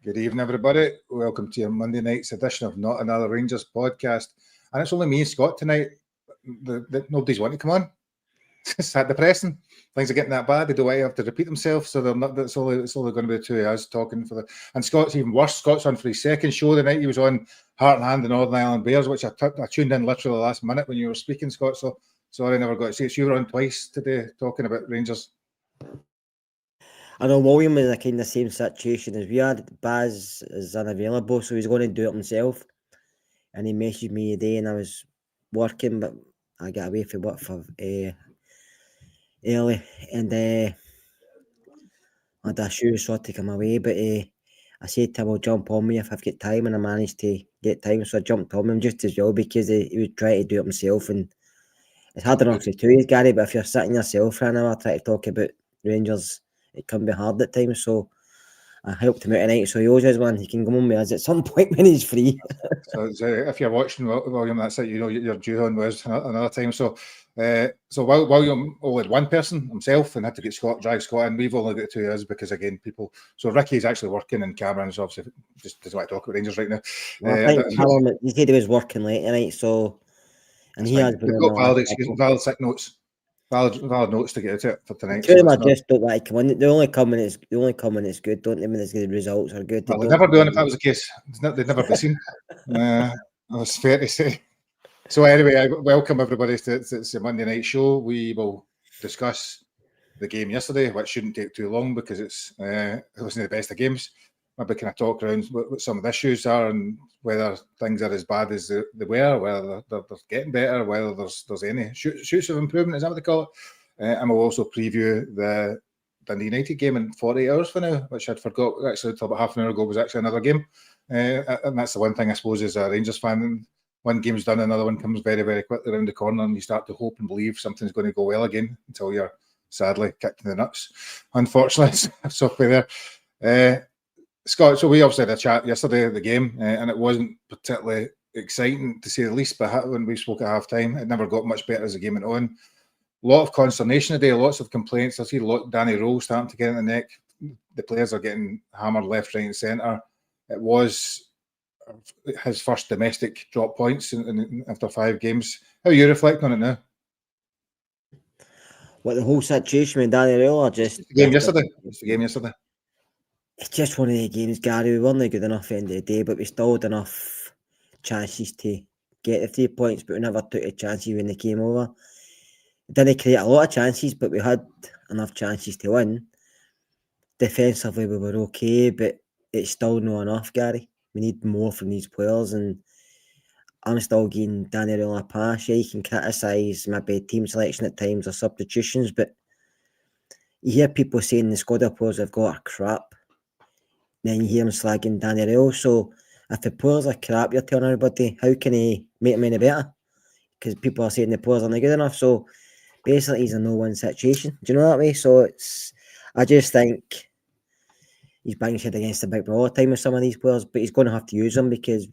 Good evening, everybody. Welcome to your Monday night's edition of Not Another Rangers podcast. And it's only me and Scott tonight. Nobody's wanting to come on. It's that depressing. Things are getting that bad. They don't want to have to repeat themselves. So they're not. It's only going to be the two of us talking for the. And Scott's even worse. Scott's on for his second show the night. He was on Heart and Hand and Northern Ireland Bears, which I tuned in literally the last minute when you were speaking, Scott. So sorry I never got to see it. So you were on twice today talking about Rangers. I know William is in a kind of same situation as we had. Baz is unavailable, so he's going to do it himself. And he messaged me today, and I was working, but I got away from work for early, and I had a shoe shot to come away. But I said to him, I'll jump on me if I've got time, and I managed to get time, so I jumped on him just as well because he was trying to do it himself, and it's hard enough to do, Gary. But if you're sitting yourself for an hour trying to talk about Rangers, it can be hard at times, so I helped him out tonight. So he always has one. He can come on with us at some point when he's free. So if you're watching, William, that's it. You know you're due on with us another time. So William only had one person himself and had to get drive Scott in. We've only got two of us because again people. So Ricky's actually working and Cameron's obviously just doesn't want to talk about Rangers right now. Well, I think he said he was working late tonight, so and he has been valid sick notes. Valid notes to get to it for tonight. Two of them just don't like to come on. They only come when it's good, don't they? When the results are good. Well, they'd never do it if that was the case. They'd never be seen. That's fair to say. So anyway, I welcome everybody to the Monday night show. We will discuss the game yesterday, which shouldn't take too long because it wasn't the best of games. Maybe kind of talk around what some of the issues are and whether things are as bad as they were, whether they're getting better, whether there's any shoots of improvement, is that what they call it? And we'll also preview the Dundee United game in 48 hours from now, which I'd forgot actually until about half an hour ago was actually another game. And that's the one thing I suppose as a Rangers fan, one game's done, another one comes very, very quickly around the corner and you start to hope and believe something's going to go well again until you're sadly kicked in the nuts, unfortunately. So there. Scott, so we obviously had a chat yesterday at the game, and it wasn't particularly exciting to say the least. But when we spoke at half time, it never got much better as the game went on. A lot of consternation today, lots of complaints. I see Danny Rowe starting to get in the neck. The players are getting hammered left, right, and centre. It was his first domestic drop points after 5 games. How are you reflecting on it now? What, the whole situation with Danny Rowe, or just the game yesterday? It's the game yesterday. It's just one of the games, Gary. We weren't good enough at the end of the day, but we still had enough chances to get the 3 points, but we never took the chances when they came over. We didn't create a lot of chances, but we had enough chances to win. Defensively, we were okay, but it's still not enough, Gary. We need more from these players, and I'm still giving Danny Rowe a pass. Yeah, you can criticise maybe team selection at times or substitutions, but you hear people saying the squad of players have got a crap. Then you hear him slagging Danny Rowe. So if the players are crap, you're telling everybody, how can he make them any better? Because people are saying the players aren't good enough. So basically, he's a no-win situation. Do you know that way? So I just think he's banging his head against the brick all the time with some of these players, but he's going to have to use them because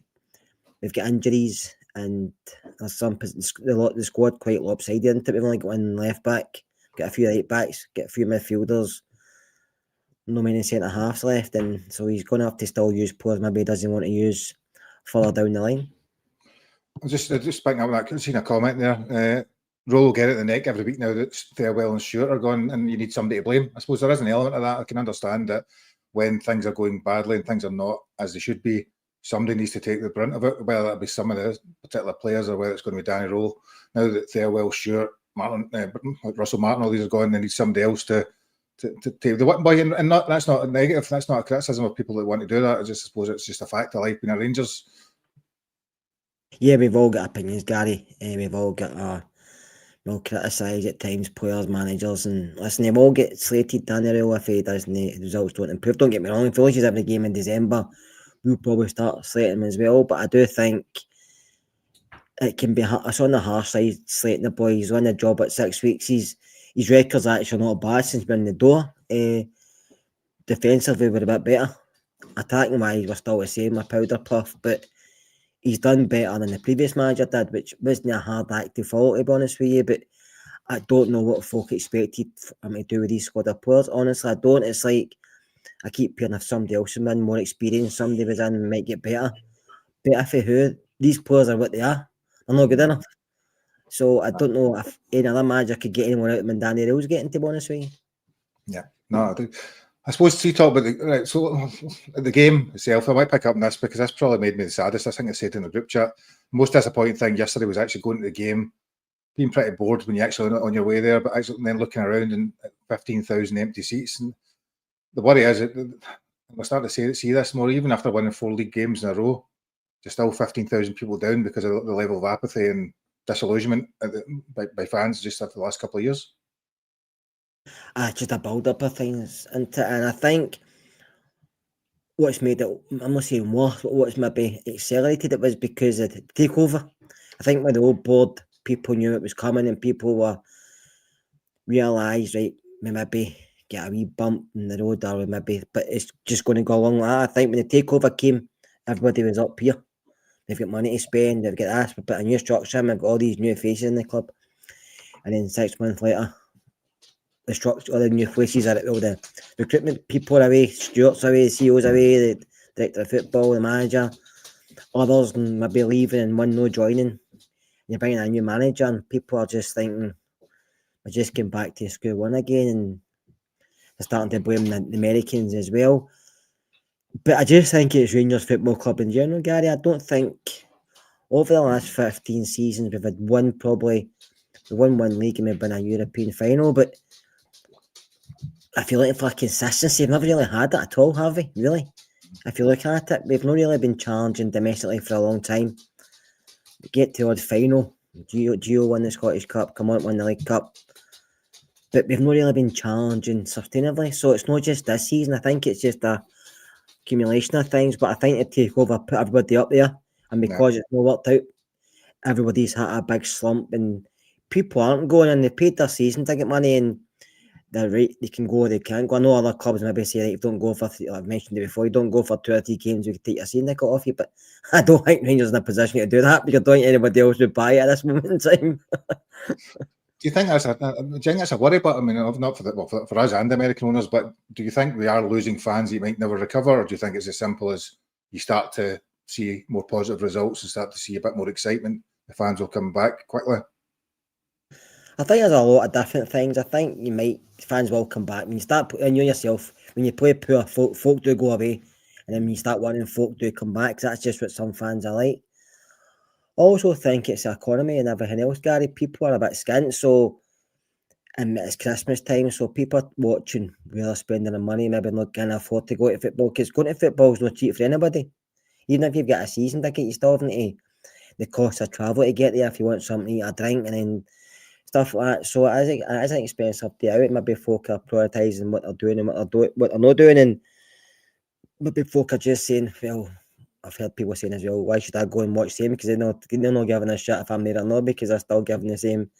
we've got injuries and there's the squad quite lopsided, isn't it? We've only got one left back, got a few right backs, got a few midfielders. No many centre halves left, and so he's going to have to still use players maybe he doesn't want to use further down the line. I'm just picking up that. I've seen a comment there. Rowe will get it in the neck every week now that Farewell and Stewart are gone, and you need somebody to blame. I suppose there is an element of that. I can understand that when things are going badly and things are not as they should be, somebody needs to take the brunt of it, whether that be some of the particular players or whether it's going to be Danny Rowe. Now that Farewell, Stewart, Russell Martin, all these are gone, they need somebody else to take the whipping boy, and that's not a negative. That's not a criticism of people that want to do that. I just suppose it's just a fact of life being a Rangers. Yeah, we've all got opinions, Gary. We've all got criticise at times players, managers, and listen, they've all get slated Danny Rowe if he doesn't. The results don't improve. Don't get me wrong. If he loses every game in December, we'll probably start slating him as well. But I do think it can be. It's on the harsh side slating the boy. He's on the job at 6 weeks. His record's actually not bad since being in the door. Defensively, we're a bit better. attacking wise, we're still the same, a powder puff, but he's done better than the previous manager did, which wasn't a hard act to follow, to be honest with you, but I don't know what folk expected him to do with these squad of players. Honestly, I don't. It's like I keep hearing if somebody else was in, more experienced, somebody was in, might get better. Better for who? These players are what they are. They're not good enough. So I don't know if any other manager could get anyone out of than Danny Rail's getting, to be honest with you. Yeah, no, I do. I suppose to talk about the game itself, I might pick up on this because this probably made me the saddest. I think I said in the group chat, most disappointing thing yesterday was actually going to the game, being pretty bored when you're actually on your way there, but actually then looking around and 15,000 empty seats. And the worry is, we're starting to see this more, even after winning 4 league games in a row, there's still 15,000 people down because of the level of apathy and disillusionment by fans just after the last couple of years. Just a build-up of things. And I think what's made it, I'm not saying worse, but what's maybe accelerated it was because of the takeover. I think with the old board, people knew it was coming and people were realised, right, we maybe get a wee bump in the road or maybe, but it's just going to go along like that. I think when the takeover came, everybody was up here. They've got money to spend, they've got asked to put a new structure in, they've got all these new faces in the club. And then 6 months later, the structure, all the new faces are all the recruitment people are away, Stuart's away, the CEO's away, the director of football, the manager, others maybe leaving and one no joining. You're bringing a new manager and people are just thinking, I just came back to square one again, and they're starting to blame the Americans as well. But I just think it's Rangers Football Club in general, Gary. I don't think over the last 15 seasons we've had one league and we've been a European final, but if you're looking for consistency, we've never really had that at all, have we? Really? If you look at it, we've not really been challenging domestically for a long time. We get to the odd final. Gio won the Scottish Cup, come on, won the League Cup. But we've not really been challenging sustainably. So it's not just this season. I think it's just a accumulation of things. But I think the takeover put everybody up there. And because it's not worked out, everybody's had a big slump. And people aren't going and they paid their season ticket money and they're right, they can go, they can't go. I know other clubs maybe say, like, don't go for, I've mentioned it before, you don't go for 2 or 3 games, you can take your season ticket off you. But I don't think Rangers in a position to do that because I don't think anybody else would buy it at this moment in time. Do you think that's a worry? But I mean, not for us and American owners, but do you think we are losing fans that might never recover, or do you think it's as simple as you start to see more positive results and start to see a bit more excitement, the fans will come back quickly? I think there's a lot of different things. I think fans will come back. When you start, and you yourself, when you play poor, folk do go away. And then when you start winning, folk do come back. That's just what some fans are like. I also think it's the economy and everything else, Gary. People are a bit skint, and it's Christmas time, so people are watching where they're spending their money, maybe not going to afford to go to football, because going to football is not cheap for anybody. Even if you've got a season ticket, you still have the cost of travel to get there if you want something to eat or drink, and then stuff like that. So it is an expensive day out. Maybe folk are prioritising what they're doing and what they're not doing, and maybe folk are just saying, well, I've heard people saying as well, why should I go and watch them? Because they're not giving a shit if I'm there or not, because they're still giving the same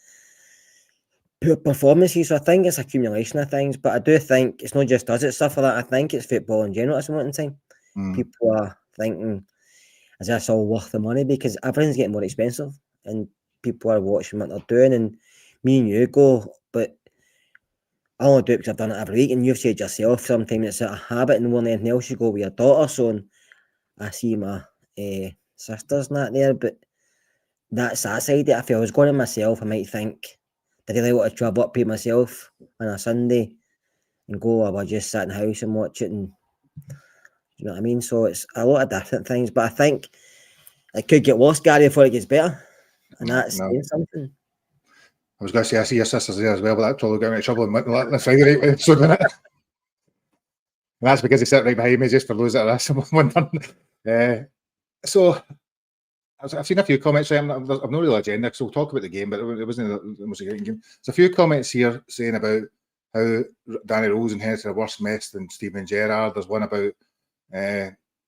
poor performances. So I think it's accumulation of things, but I do think it's not just us that suffer that. I think it's football in general at some point in time. People are thinking, is this all worth the money? Because everything's getting more expensive and people are watching what they're doing, and me and you go, but I only do it because I've done it every week, and you've said yourself sometimes it's a habit and more than anything else you go with your daughter. So I see my sisters and that there, but that's that side of it. If I was going to myself, I might think, did I really want to travel up here myself on a Sunday and go, or will I just sit in the house and watch it? And you know what I mean? So it's a lot of different things, but I think it could get worse, Gary, before it gets better. And that's saying something. I was going to say, I see your sisters there as well, but that probably got me in trouble on Friday night. So and that's because they sit right behind me, just for those that are wondering. So I've seen a few comments. I've not really agenda, because we'll talk about the game, but it wasn't the most exciting game. There's a few comments here saying about how Danny Rose inherited a worse mess than Steven Gerrard. There's one about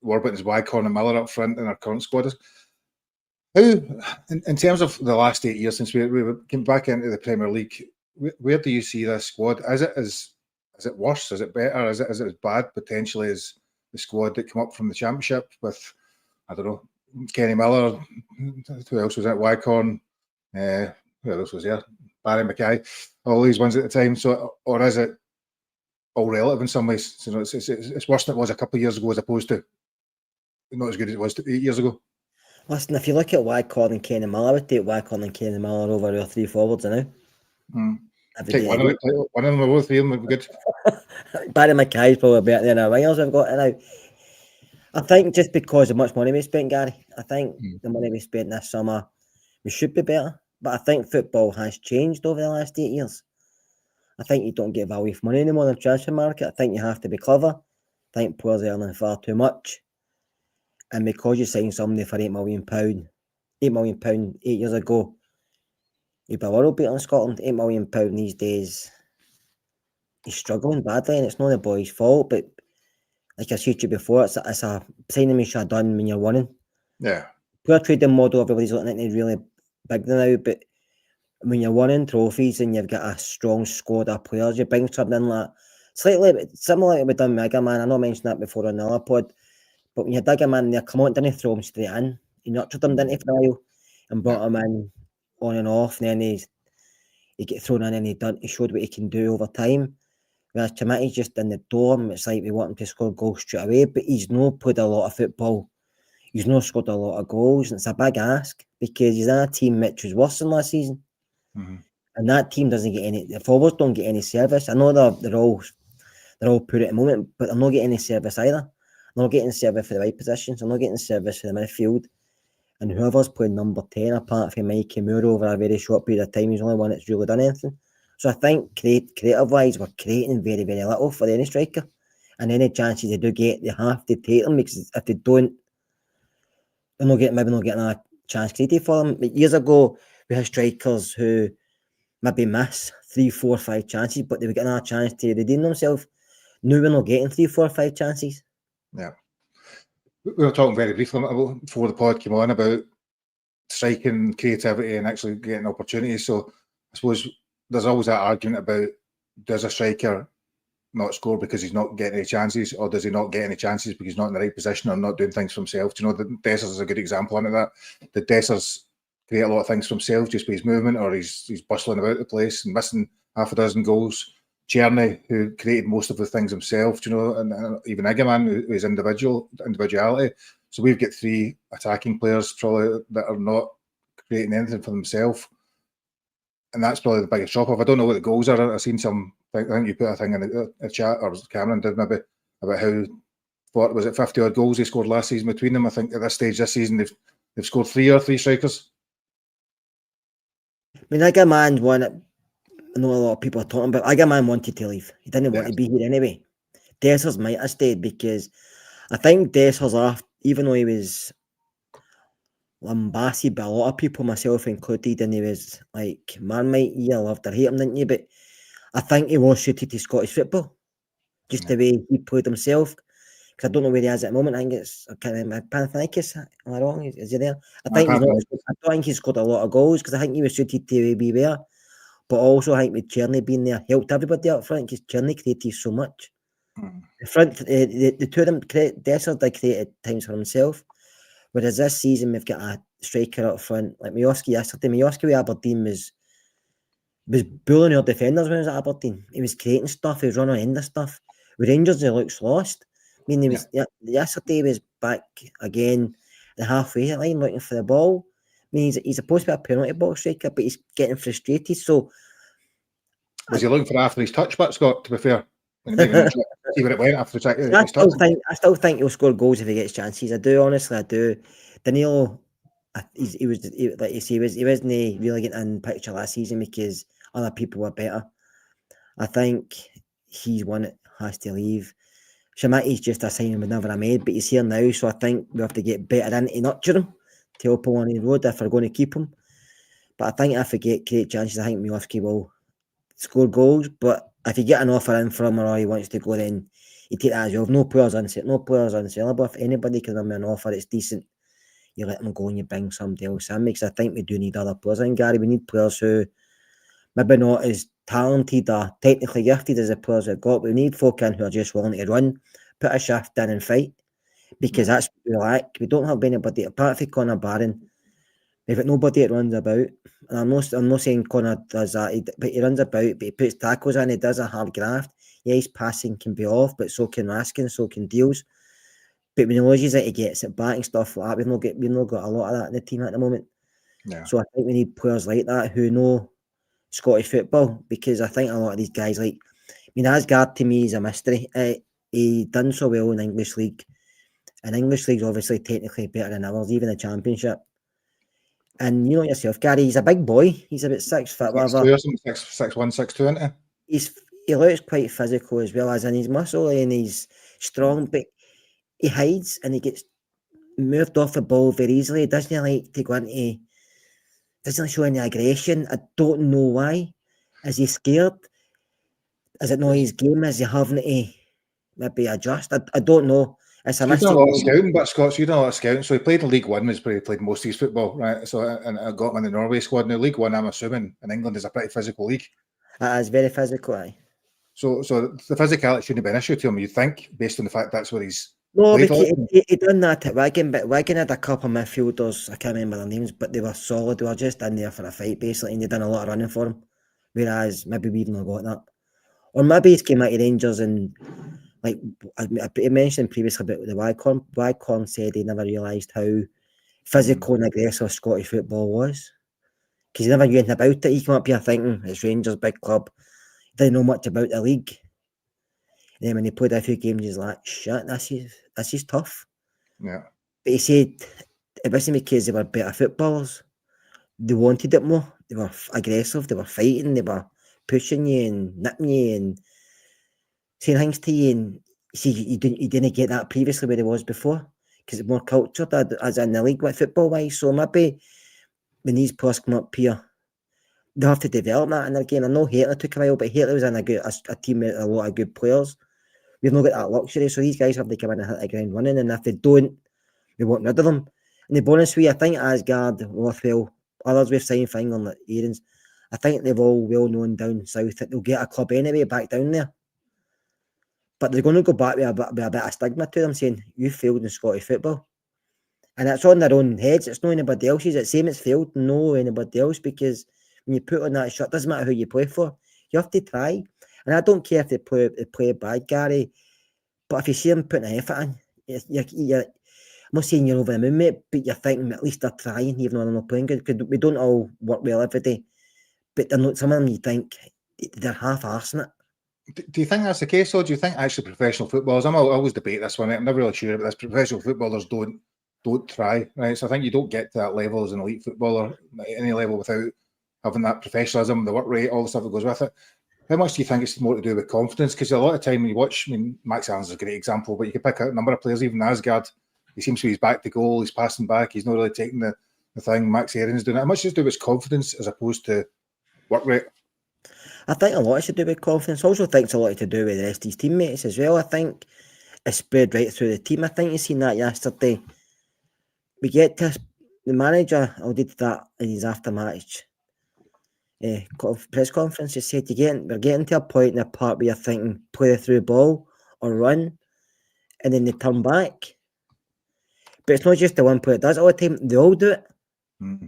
Warburton's why Conor Miller up front in our current squad. How, in terms of the last 8 years since we came back into the Premier League, where do you see this squad? Is it worse? Is it better? Is it as bad potentially as the squad that came up from the Championship with, I don't know, Kenny Miller, who else was at Wycombe, who else was there? Barry Mackay, all these ones at the time. So, or is it all relative in some ways? So, it's worse than it was a couple of years ago, as opposed to not as good as it was 8 years ago. Listen, if you look at Wycombe and Kenny Miller, I would take Wycombe and Kenny Miller over our 3 forwards now. Take one of them, or both, three of them would be good. Barry Mackay's probably better than our wingers we've got now. I think just because of much money we spent, Gary, I think the money we spent this summer, we should be better. But I think football has changed over the last 8 years. I think you don't get value for money anymore in the transfer market. I think you have to be clever. I think players are earning far too much. And because you sign somebody for £8 million, £8 million 8 years ago, you'd be a world beater in Scotland. £8 million these days, he's struggling badly, and it's not the boy's fault. But like I said to you before, it's a signing we should have done when you're winning. Yeah. Player trading model, everybody's looking at it really big now, but when you're winning trophies and you've got a strong squad of players, you bring something in like slightly similar to what we've done with Mega Man. I know I mentioned that before on another pod, but when you dig him in there, come on, didn't throw him straight in. You nurtured him, didn't he, for a while, and brought him in on and off, and then he get thrown in and he showed what he can do over time. Whereas Timothy's just in the door, and it's like we want him to score goals straight away, but he's not played a lot of football. He's not scored a lot of goals, and it's a big ask because he's in a team which was worse than last season. And that team doesn't get any, the forwards don't get any service. I know they're all poor at the moment, but they're not getting any service either. They're not getting service for the right positions. They're not getting service for the midfield. And whoever's playing number 10, apart from Mikey Moore over a very short period of time, he's the only one that's really done anything. So I think creative-wise, we're creating very, very little for any striker. And any chances they do get, they have to take them, because if they don't, they're maybe not getting a chance created for them. But years ago, we had strikers who maybe miss 3, 4, 5 chances, but they were getting a chance to redeem themselves. Now we're not getting 3, 4, 5 chances. Yeah. We were talking very briefly before the pod came on about striking, creativity, and actually getting opportunities. So I suppose there's always that argument about, does a striker not score because he's not getting any chances, or does he not get any chances because he's not in the right position or not doing things for himself? Do you know, Dessers is a good example of that. The Dessers create a lot of things for himself just by his movement, or he's bustling about the place and missing half a dozen goals. Czerny, who created most of the things himself, do you know, and even Egeman, who's individuality. So we've got 3 attacking players probably that are not creating anything for themselves, and that's probably the biggest drop off. I don't know what the goals are. I've seen some. I think you put a thing in the chat, or Cameron did maybe, about how, what was it, 50 odd goals they scored last season between them. I think at this stage this season they've scored 3 strikers. I mean, Egeman won it. I know a lot of people are talking about Egeman wanted to leave. He didn't want to be here anyway. Dessers might have stayed, because I think Dessers, even though he was lambasted by a lot of people, myself included, and he was like, Marmite, you loved or hate him, didn't you? But I think he was suited to Scottish football, just the way he played himself. Because I don't know where he is at the moment. I think it's Panathinaikos. Am I wrong? Is he there? I don't think he's scored a lot of goals, because I think he was suited to be there. But also, I think with Czerny being there, helped everybody up front, because Czerny created so much. The front, the two of them, Dessers did create at times for himself. Whereas this season, we've got a striker up front, like Miovski yesterday. Miovski with Aberdeen was bullying our defenders when he was at Aberdeen. He was creating stuff, he was running into stuff. With Rangers, he looks lost. I mean, yesterday he was back again, the halfway line, looking for the ball. I mean, he's supposed to be a penalty box striker, but he's getting frustrated. So, was he looking for after his touch, but Scott, to be fair? See where it went after his touch. I still think he'll score goals if he gets chances. I do, honestly, I do. Danilo, he wasn't really getting in the picture last season because other people were better. I think he's one that has to leave. Shamati's just a signing we never have made, but he's here now, so I think we have to get better in to nurture him to help him on the road if we're going to keep him. But I think if we get create chances, I think Miovski will score goals. But if you get an offer in from him, or he wants to go, then you take that as well. No players unsellable. If anybody can give me an offer, it's decent. You let them go and you bring somebody else in, because I think we do need other players in, Gary. We need players who maybe not as talented or technically gifted as the players we've got, but we need folk in who are just willing to run, put a shift in and fight, because that's what we lack. We don't have anybody, apart from Conor Barron, we've got nobody that runs about. And I'm not saying Conor does that, but he runs about, but he puts tackles in, he does a hard graft. Yeah, his passing can be off, but so can Raskin, so can Deals. But when he loses it, he gets it back and stuff like that. We've not got a lot of that in the team at the moment. Yeah. So I think we need players like that who know Scottish football, because I think a lot of these guys, like, I mean, Asgard to me is a mystery. He done so well in English League. And English League's obviously technically better than ours, even the Championship. And you know yourself, Gary, he's a big boy. He's about 6 foot, whatever. 6'2" or something, 6'1", 6'2", isn't he? He looks quite physical as well, as in he's muscly and he's strong, but he hides and he gets moved off the ball very easily. He doesn't like to go into, doesn't show any aggression. I don't know why. Is he scared? Is it not his game? Is he having to maybe adjust? I don't know. It's a You've done a mystery. lot of scouting, but Scott's, you've done a lot of scouting. So he played in League One, was where he played most of his football, right? So, and I got him in the Norway squad. Now, League One, I'm assuming, in England is a pretty physical league. It is very physical, aye. So the physicality shouldn't be an issue to him, you think, based on the fact that's where he's No, played. because he done that at Wigan, but Wigan had a couple of midfielders, I can't remember their names, but they were solid. They were just in there for a fight, basically, and they done a lot of running for him. Whereas maybe we've not got that. Or maybe he's came out of Rangers and, like, I mentioned previously about the Wycombe said he never realised how physical and aggressive Scottish football was. Because he never knew anything about it. He came up here thinking it's Rangers, big club. He didn't know much about the league. And then when he played a few games, he's like, shit, this is tough. Yeah. But he said it wasn't because they were better footballers. They wanted it more. They were aggressive. They were fighting. They were pushing you and nipping you and saying things to you. And see, you didn't get that previously where it was before, because it's more cultured as in the league with football wise. So maybe when these players come up here, they have to develop that. And again, I know Hitler took a while, but Hitler was in a team with a lot of good players. We've not got that luxury, so these guys have to come in and hit the ground running. And if they don't, we want rid of them. And the bonus I think Asgard, Rothwell, others we've signed for England like Aarons, I think they've all well known down south that they'll get a club anyway back down there. But they're going to go back with a bit of stigma to them, saying, you failed in Scottish football. And it's on their own heads. It's not anybody else's. It's same as failed, no anybody else, because when you put on that shirt, it doesn't matter who you play for. You have to try. And I don't care if they play bad, Gary, but if you see them putting an effort in, you're I'm not saying you're over the moon, mate, but you're thinking at least they're trying, even though they're not playing good, because we don't all work well every day. But they're not, some of them you think they're half-arsing it. Do you think that's the case, or do you think actually professional footballers, I always debate this one, I'm never really sure about this, professional footballers don't try, right? So I think you don't get to that level as an elite footballer at any level without having that professionalism, the work rate, all the stuff that goes with it. How much do you think it's more to do with confidence? Because a lot of time when you watch, I mean, Max Allen's a great example, but you can pick out a number of players, even Asgard, he seems to be back to goal, he's passing back, he's not really taking the thing. Max Aaron's doing it. How much does it do with confidence as opposed to work rate? I think a lot is to do with confidence. I also think it's a lot to do with the rest of his teammates as well. I think it's spread right through the team. I think you've seen that yesterday. We get to the manager did that in his after-match press conference. He said, we're getting to a point in the part where you're thinking, play the through ball or run, and then they turn back. But it's not just the one player that does it all the time. They all do it. Mm-hmm.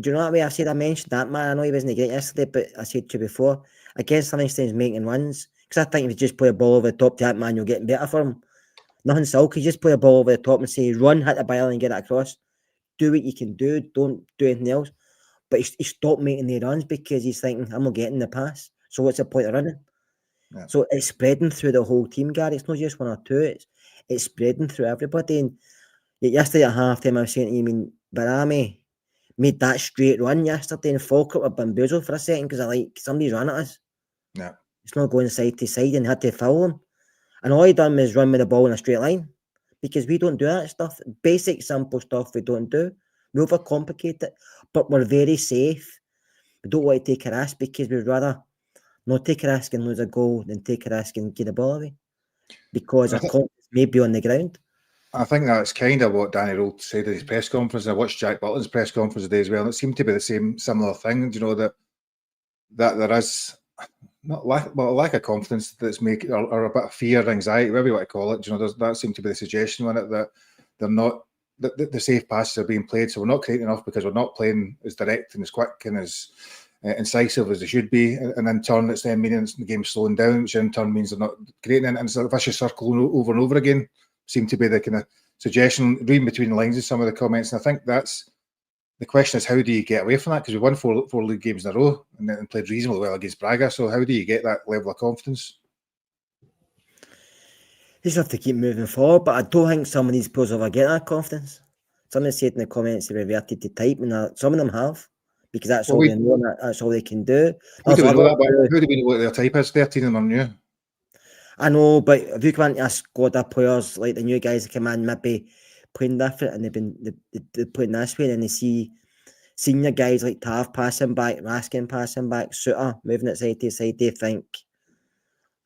Do you know what I mean? I mentioned that man. I know he wasn't great yesterday, but I said to you before, against Livingston's making runs, because I think if you just play a ball over the top to that man, you'll get better for him. Nothing silky, just play a ball over the top and say, run, hit the byline and get it across. Do what you can do, don't do anything else. But he stopped making the runs because he's thinking, I'm not getting the pass. So what's the point of running? Yeah. So it's spreading through the whole team, Gary. It's not just one or two. It's spreading through everybody. And yesterday at half-time, I was saying to you, I mean, Barami made that straight run yesterday and Falkirk were bamboozled for a second because somebody's run at us. Yeah. It's not going side to side and had to foul him. And all he done was run with the ball in a straight line because we don't do that stuff. Basic, simple stuff we don't do. We overcomplicate it, but we're very safe. We don't want to take a risk because we'd rather not take a risk and lose a goal than take a risk and get the ball away because our confidence may be on the ground. I think that's kind of what Danny Rowe said at his press conference. I watched Jack Butland's press conference today as well, and it seemed to be the similar thing. You know, that there is not lack of confidence that's making, or a bit of fear, anxiety, whatever you want to call it. You know, that seemed to be the suggestion on it, that they're not, the safe passes are being played, so we're not creating enough because we're not playing as direct and as quick and as incisive as they should be, and in turn it's then meaning the game's slowing down, which in turn means they're not creating it, and it's a vicious circle over and over again. Seem to be the kind of suggestion, reading between the lines of some of the comments, and I think that's the question, is how do you get away from that? Because we won four league games in a row and then played reasonably well against Braga, so how do you get that level of confidence? You just have to keep moving forward, but I don't think some of these players ever get that confidence. Someone said in the comments they reverted to type, and some of them have, because that's all they know, and that's all they can do. How do we know that? How do we know what their type is? 13 of them are new. I know, but if you come into a squad of players like the new guys that come in, maybe playing different, and they're playing this way, and they see senior guys like Tav passing back, Raskin passing back, Suter moving it side to side, they think,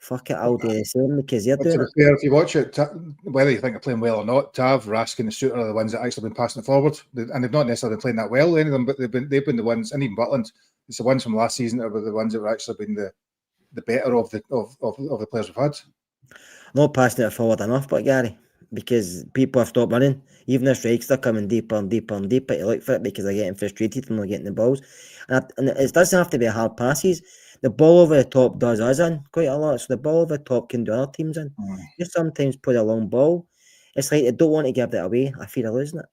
fuck it, I'll do the same because they're doing it. Fair, if you watch it, whether you think they're playing well or not, Tav, Raskin and Suter are the ones that actually been passing it forward, and they've not necessarily been playing that well, any of them, but they've been the ones, and even Butland, it's the ones from last season that were the ones that were actually been the better of the players we've had. Not passing it forward enough, but Gary, because people have stopped running. Even if strikes are coming deeper and deeper and deeper to look for it because they're getting frustrated and they're getting the balls. And it doesn't have to be hard passes. The ball over the top does us in quite a lot. So the ball over the top can do other teams in. Just sometimes put a long ball. It's like they don't want to give it away. I fear they're losing it.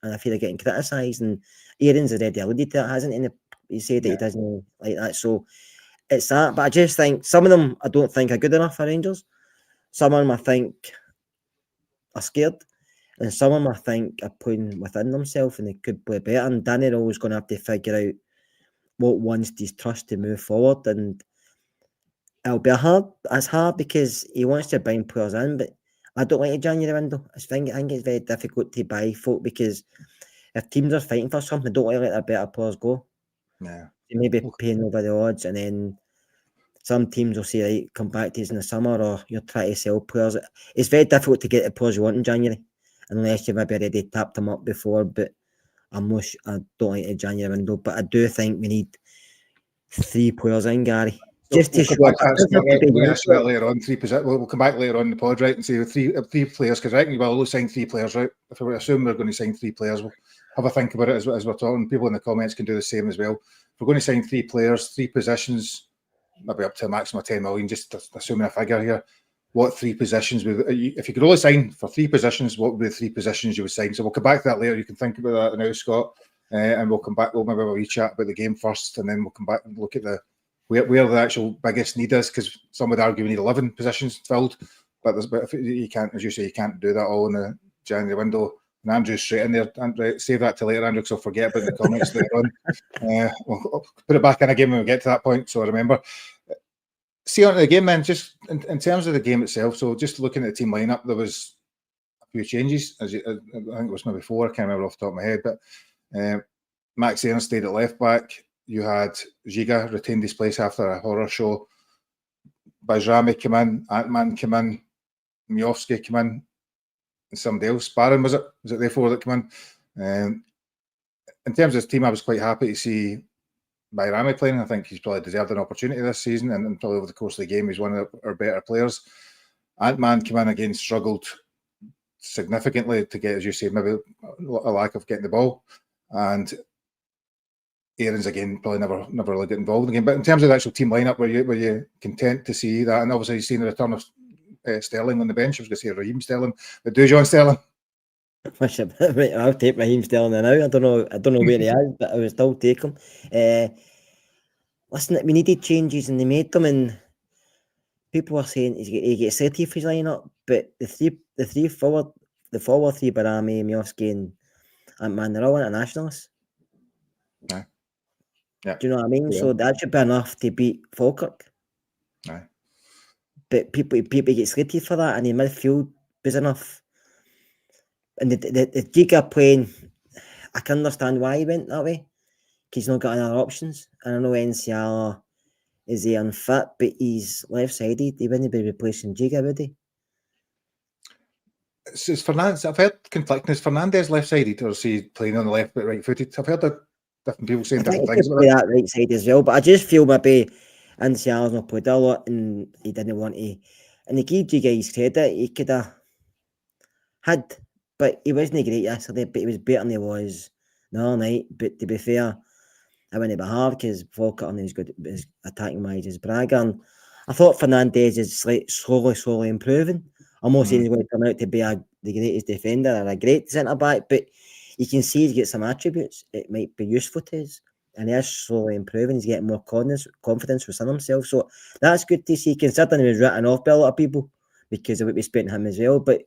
And I fear they're getting criticised. And Aaron's already alluded to it, hasn't he? He said that he doesn't like that. So it's that. But I just think some of them I don't think are good enough for Rangers. Some of them I think are scared, and some of them I think are playing within themselves and they could play better. And Danny always going to have to figure out what ones he's trust to move forward. And it'll be it's hard because he wants to bring players in, but I don't like a January window. I think it's very difficult to buy folk because if teams are fighting for something, they don't want to let their better players go. Yeah. They may be paying over the odds, and then some teams will say, right, come back to us in the summer, or you're trying to sell players. It's very difficult to get the players you want in January, unless you've maybe already tapped them up before. But I don't like the January window, but I do think we need 3 players in, Gary. Just to show up. That later on, we'll come back later on in the pod, right, and say three players, because I reckon we'll sign 3 players, right? If we assume we're going to sign 3 players, we'll have a think about it as we're talking. People in the comments can do the same as well. If we're going to sign 3 players, 3 positions, maybe up to a maximum of 10 million, just assuming a figure here. What 3 positions if you could only sign for 3 positions, what would be the 3 positions you would sign? So we'll come back to that later. You can think about that now, Scott, and we'll come back. We'll maybe have a wee chat about the game first, and then we'll come back and look at where the actual biggest need is, because some would argue we need 11 positions filled, but if you can't, as you say, you can't do that all in the January window. And Andrew's straight in there. And save that till later, Andrew, because I'll forget about the comments later on. We'll put it back in again when we get to that point, so I remember. See, on the game, then, just in terms of the game itself, so just looking at the team lineup, there was a few changes. I think it was maybe 4, I can't remember off the top of my head, but Max Aaron stayed at left back. You had Giga retained his place after a horror show. Bajrami came in, Ant-Man came in, Miovski came in, and somebody else. Barron, was it they 4 that came in? In terms of the team, I was quite happy to see Bajrami playing. I think he's probably deserved an opportunity this season, and probably over the course of the game, he's one of our better players. Ant-Man came in again, struggled significantly to get, as you say, maybe a lack of getting the ball. And Aaron's again probably never really get involved in the game. But in terms of the actual team lineup, were you content to see that? And obviously, you've seen the return of Sterling on the bench. I was going to say Raheem Sterling, but do John Sterling? I'll take Raheem Sterling now. I don't know where he is, but I will still take him. Listen, we needed changes, and they made them. And people were saying he gets 30 for his lineup, but the forward 3, Bajrami, Miovski, and Ant-Man, they're all internationalists. Yeah. Do you know what I mean? Yeah. So that should be enough to beat Falkirk. Aye. But people get slated for that, and the midfield was enough. And the Giga playing, I can understand why he went that way, because he's not got any other options. And I know NCR is he unfit, but he's left-sided. He wouldn't be replacing Giga, would he? It's Fernandez. I've heard conflicting. Is Fernandez left-sided, or is he playing on the left but right-footed? I've heard that different people saying different things about that right side as well, but I just feel maybe Anthony Arsenal played a lot and he didn't want to. And he gave you guys credit, he could have had, but he wasn't great yesterday, but he was better than he was the other night. But to be fair, I wouldn't be hard because Falkirk is good, his attacking wise is Braga. And I thought Fernandez is slowly improving. I'm not saying he's going to come out to be the greatest defender or a great centre back, but you can see he's got some attributes. It might be useful to us. And he is slowly improving. He's getting more confidence within himself. So that's good to see, considering he was written off by a lot of people because of what we spent him as well. But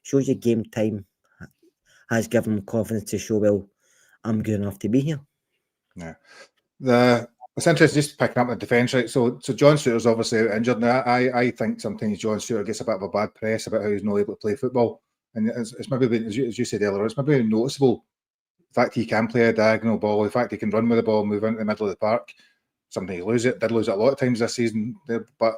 shows you game time has given him confidence to show, well, I'm good enough to be here. Yeah. It's interesting just picking up the defence, right? So John Stewart is obviously out injured now. I think sometimes John Stewart gets a bit of a bad press about how he's not able to play football. And it's maybe been, as you said earlier, it's maybe noticeable. The fact he can play a diagonal ball, the fact he can run with the ball, move into the middle of the park. Sometimes he did lose it a lot of times this season. But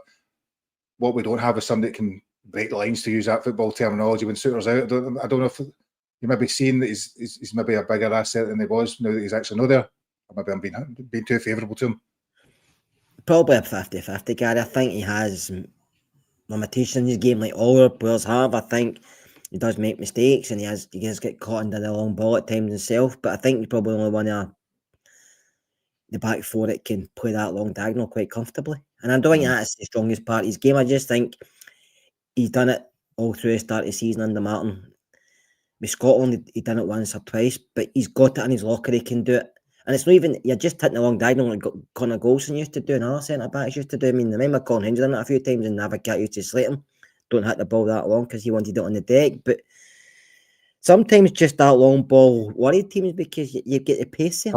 what we don't have is somebody that can break the lines, to use that football terminology, when Suter's out. I don't know if you might be seeing that he's maybe a bigger asset than he was now that he's actually not there. Maybe I'm being too favourable to him. Probably a 50-50, Gary. I think he has limitations in his game like all our players have. I think he does make mistakes and he has get caught into the long ball at times himself, but I think he's probably only one of the back four that can play that long diagonal quite comfortably. And I don't think that's the strongest part of his game. I just think he's done it all through the start of the season under Martin. With Scotland, he done it once or twice, but he's got it in his locker, he can do it. And it's not even, you're just hitting the long diagonal like Connor Golson used to do and other centre-backs used to do. I mean, I remember Colin Hinge done it a few times and Navigat used to slate him. Don't hit the ball that long because he wanted it on the deck. But sometimes just that long ball worried teams because you get the pace there.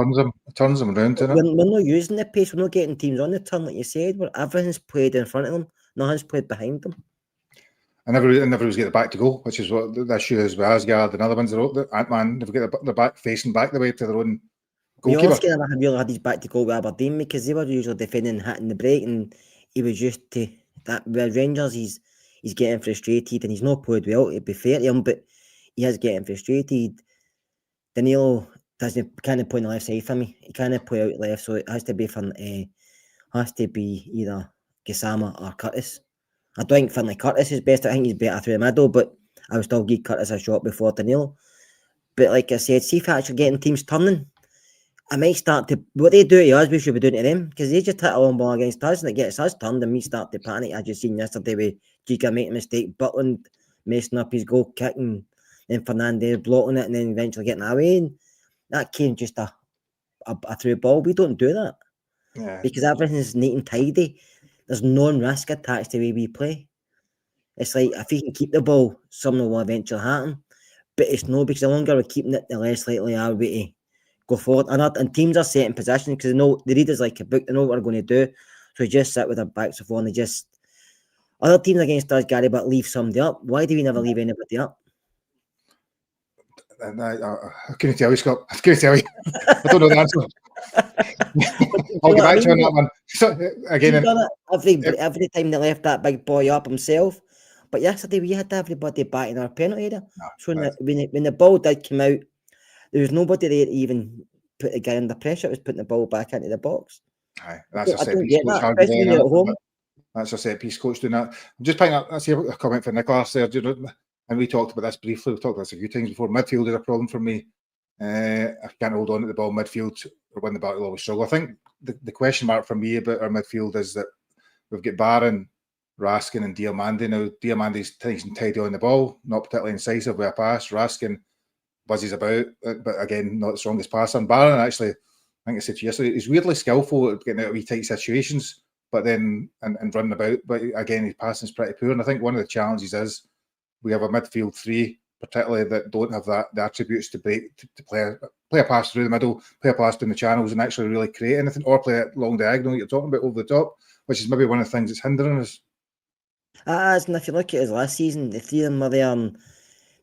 Turns them around, doesn't it? We're not using the pace. We're not getting teams on the turn, like you said, where everything's played in front of them. Nothing's played behind them. And everybody's get the back to go, which is what the issue is with Asgard and other ones. Ant-Man, they've got the back facing back the way to their own goalkeeper. He never really had his back to goal with Aberdeen because they were usually defending and hitting the break, and he was used to that. With Rangers, he's getting frustrated and he's not played well, to be fair to him, but he is getting frustrated. Danilo can't play on the left side for me. He can't play out left, so it has to be either Gassama or Curtis. I don't think Finlay Curtis is best. I think he's better through the middle, but I would still give Curtis a shot before Danilo. But like I said, see if actually getting teams turning, I might start to, what they do to us, we should be doing to them, because they just hit a long ball against us and it gets us turned and we start to panic. I just seen yesterday with Giga making a mistake, Butland messing up his goal kick and then Fernandez blocking it and then eventually getting away. And that came just a through ball. We don't do that because everything's neat and tidy. There's no risk attached to the way we play. It's like if you can keep the ball, something will eventually happen. But it's no, because the longer we're keeping it, the less likely are we to go forward. And teams are set in position because they know the readers like a book, they know what we're going to do. So we just sit with our backs to and they just other teams against us, Gary, but leave somebody up. Why do we never leave anybody up? I couldn't tell you, Scott. I couldn't tell you. I don't know the answer. I'll get back to you on that one. So, again, every time they left that big boy up himself. But yesterday we had everybody back in our penalty area. So when the ball did come out, there was nobody there to even put the guy under pressure. It was putting the ball back into the box. Aye, that's a set piece coach hard doing that. That's a set piece coach doing that. I'm just picking up. I see a comment from Nicholas there. And we talked about this briefly. We've talked about this a few times before. Midfield is a problem for me. I can't hold on to the ball midfield or win the battle. Always struggle. I think the question mark for me about our midfield is that we've got Barron, Raskin, and Diamandi now. Diamandi's nice and tidy on the ball, not particularly incisive with a pass. Raskin buzzes about, but again, not the strongest passer. And Barron, actually, I think I said to you yesterday, he's weirdly skillful at getting out of wee tight situations, but then and running about. But again, his passing is pretty poor. And I think one of the challenges is we have a midfield three, particularly that don't have the attributes to break to play a pass through the middle, play a pass down the channels, and actually really create anything, or play it long diagonal. You're talking about over the top, which is maybe one of the things that's hindering us. And if you look at his last season, the three of them were there and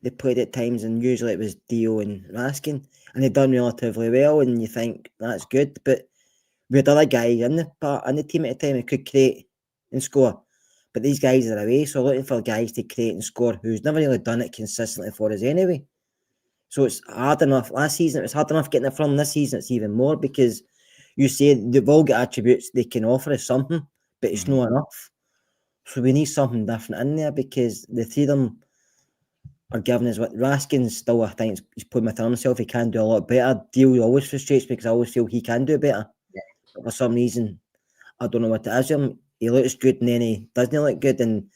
they played at times, and usually it was Dio and Raskin, and they'd done relatively well. And you think that's good, but we had other guys in the team at the time who could create and score. But these guys are away, so looking for guys to create and score who's never really done it consistently for us anyway. So it's hard enough. Last season it was hard enough getting it from. This season it's even more because you say they've all got attributes they can offer us something, but it's not enough. So we need something different in there because the three of them are giving us what Raskin's still, I think, he's putting within himself. He can do a lot better. Deal always frustrates me because I always feel he can do better. Yeah. But for some reason, I don't know what it is. He looks good and then he doesn't look good. And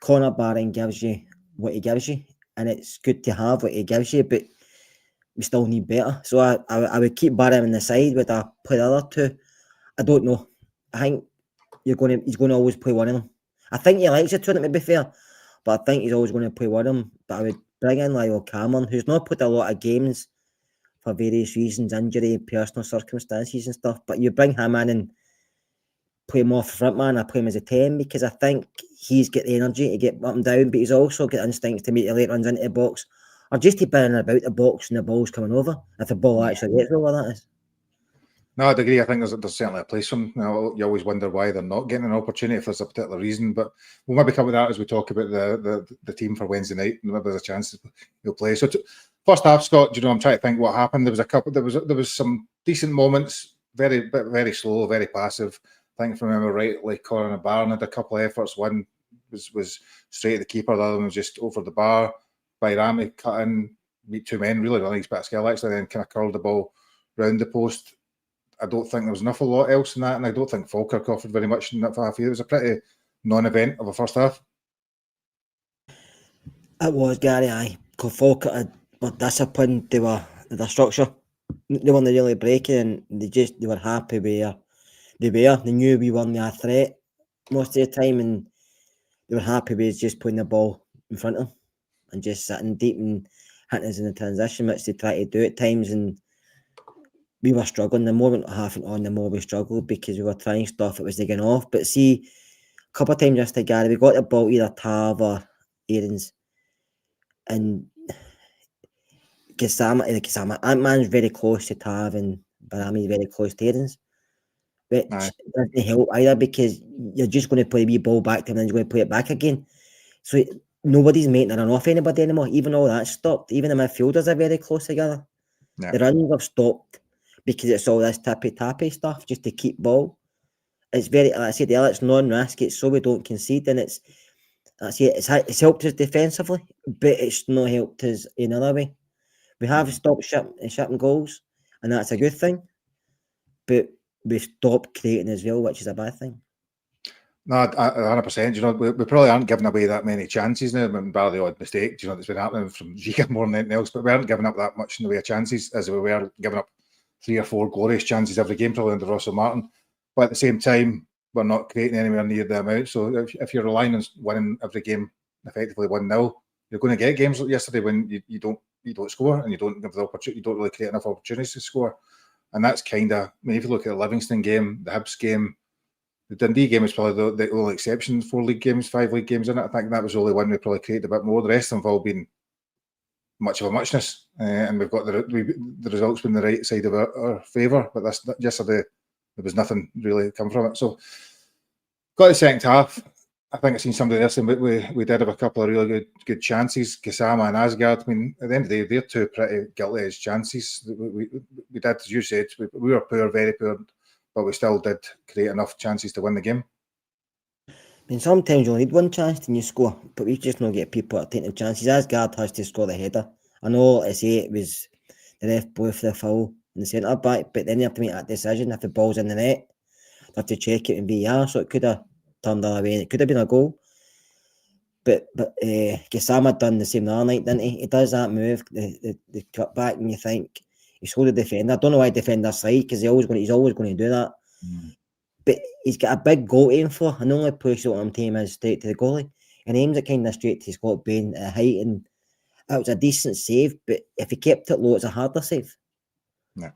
Conor Barron gives you what he gives you, and it's good to have what he gives you, but we still need better. So I would keep Barron on the side. Would I play the other two? I don't know. I think he's going to always play one of them. I think he likes it to be fair, but I think he's always going to play one of them. But I would bring in Lyle Cameron, who's not put a lot of games for various reasons, injury, personal circumstances and stuff. But you bring him in and play him off front man. I play him as a 10 because I think he's got the energy to get up and down, but he's also got instincts to make the late runs into the box or just to burn about the box and the ball's coming over if the ball actually gets over, that is. No, I'd agree. I think there's certainly a place for them. You always wonder why they're not getting an opportunity if there's a particular reason, but we'll maybe come with that as we talk about the team for Wednesday night and maybe there's a chance you'll play. So first half, Scott, I'm trying to think what happened. There was some decent moments, very slow, very passive. I think if I remember rightly, Conor Barron had a couple of efforts. One was straight at the keeper, the other one was just over the bar. Bayrami cut in, beat two men, really nice bit of skill actually, then kind of curled the ball round the post. I don't think there was an awful lot else in that, and I don't think Falkirk offered very much in that half either. It was a pretty non-event of a first half. It was, Gary, aye. Falkirk were disciplined, they were the structure. They weren't really breaking, and they were happy where they were. They knew we weren't a threat most of the time, and they were happy with just putting the ball in front of them and just sitting deep and hitting us in the transition, which they try to do at times, and we were struggling. The more we went half and on, the more we struggled because we were trying stuff that was getting off. But see, a couple of times yesterday, Gary, we got the ball either Tav or Aarons, and Ant-Man's very close to Tav and Barami's very close to Aarons, which doesn't help either because you're just going to play the wee ball back to him and then you're going to play it back again. So nobody's making a run off anybody anymore. Even all that stopped. Even the midfielders are very close together. Yeah. The runs have stopped because it's all this tappy stuff just to keep ball. It's very, like I said earlier, it's non-risk. It's so we don't concede, and it's helped us defensively, but it's not helped us in another way. We have stopped shipping goals, and that's a good thing. But we've stopped creating as well, which is a bad thing. No, 100%. We probably aren't giving away that many chances now, and bar the odd mistake. That's been happening from Giga more than anything else. But we aren't giving up that much in the way of chances as we were giving up 3 or 4 glorious chances every game, probably under Russell Martin. But at the same time, we're not creating anywhere near the amount. So if you're relying on winning every game effectively 1-0, you're going to get games like yesterday when you don't score and you don't give the opportunity. You don't really create enough opportunities to score, and that's kind of. I mean, if you look at the Livingston game, the Hibs game. The Dundee game is probably the only exception. 4 league games, 5 league games in it. I think that was the only one we probably created a bit more. The rest of them have all been much of a muchness, and we've got the results been the right side of our favour. But yesterday, there was nothing really come from it. So, got the second half. I think I've seen somebody else, and we did have a couple of really good chances. Gassama and Asgard. I mean, at the end of the day, they're 2 pretty guilty as chances. We did, as you said, we were poor, very poor. But we still did create enough chances to win the game. I mean, sometimes you only need one chance and you score, but we just don't get people taking chances. Asgard has to score the header. I know, I say it was the ref blew for the foul in the centre back, but then you have to make that decision. If the ball's in the net, you have to check it and VAR, so it could have turned the other way and it could have been a goal. But Gassama done the same the other night, didn't he? He does that move, the cut back, and you think, he's hold the defender. I don't know why defenders slide because he's always going to do that. But he's got a big goal to aim for, and the only place you want him to aim is straight to the goalie. And he aims it kind of straight to Scott Bain at a height, and it was a decent save. But if he kept it low, it's a harder save. Yeah.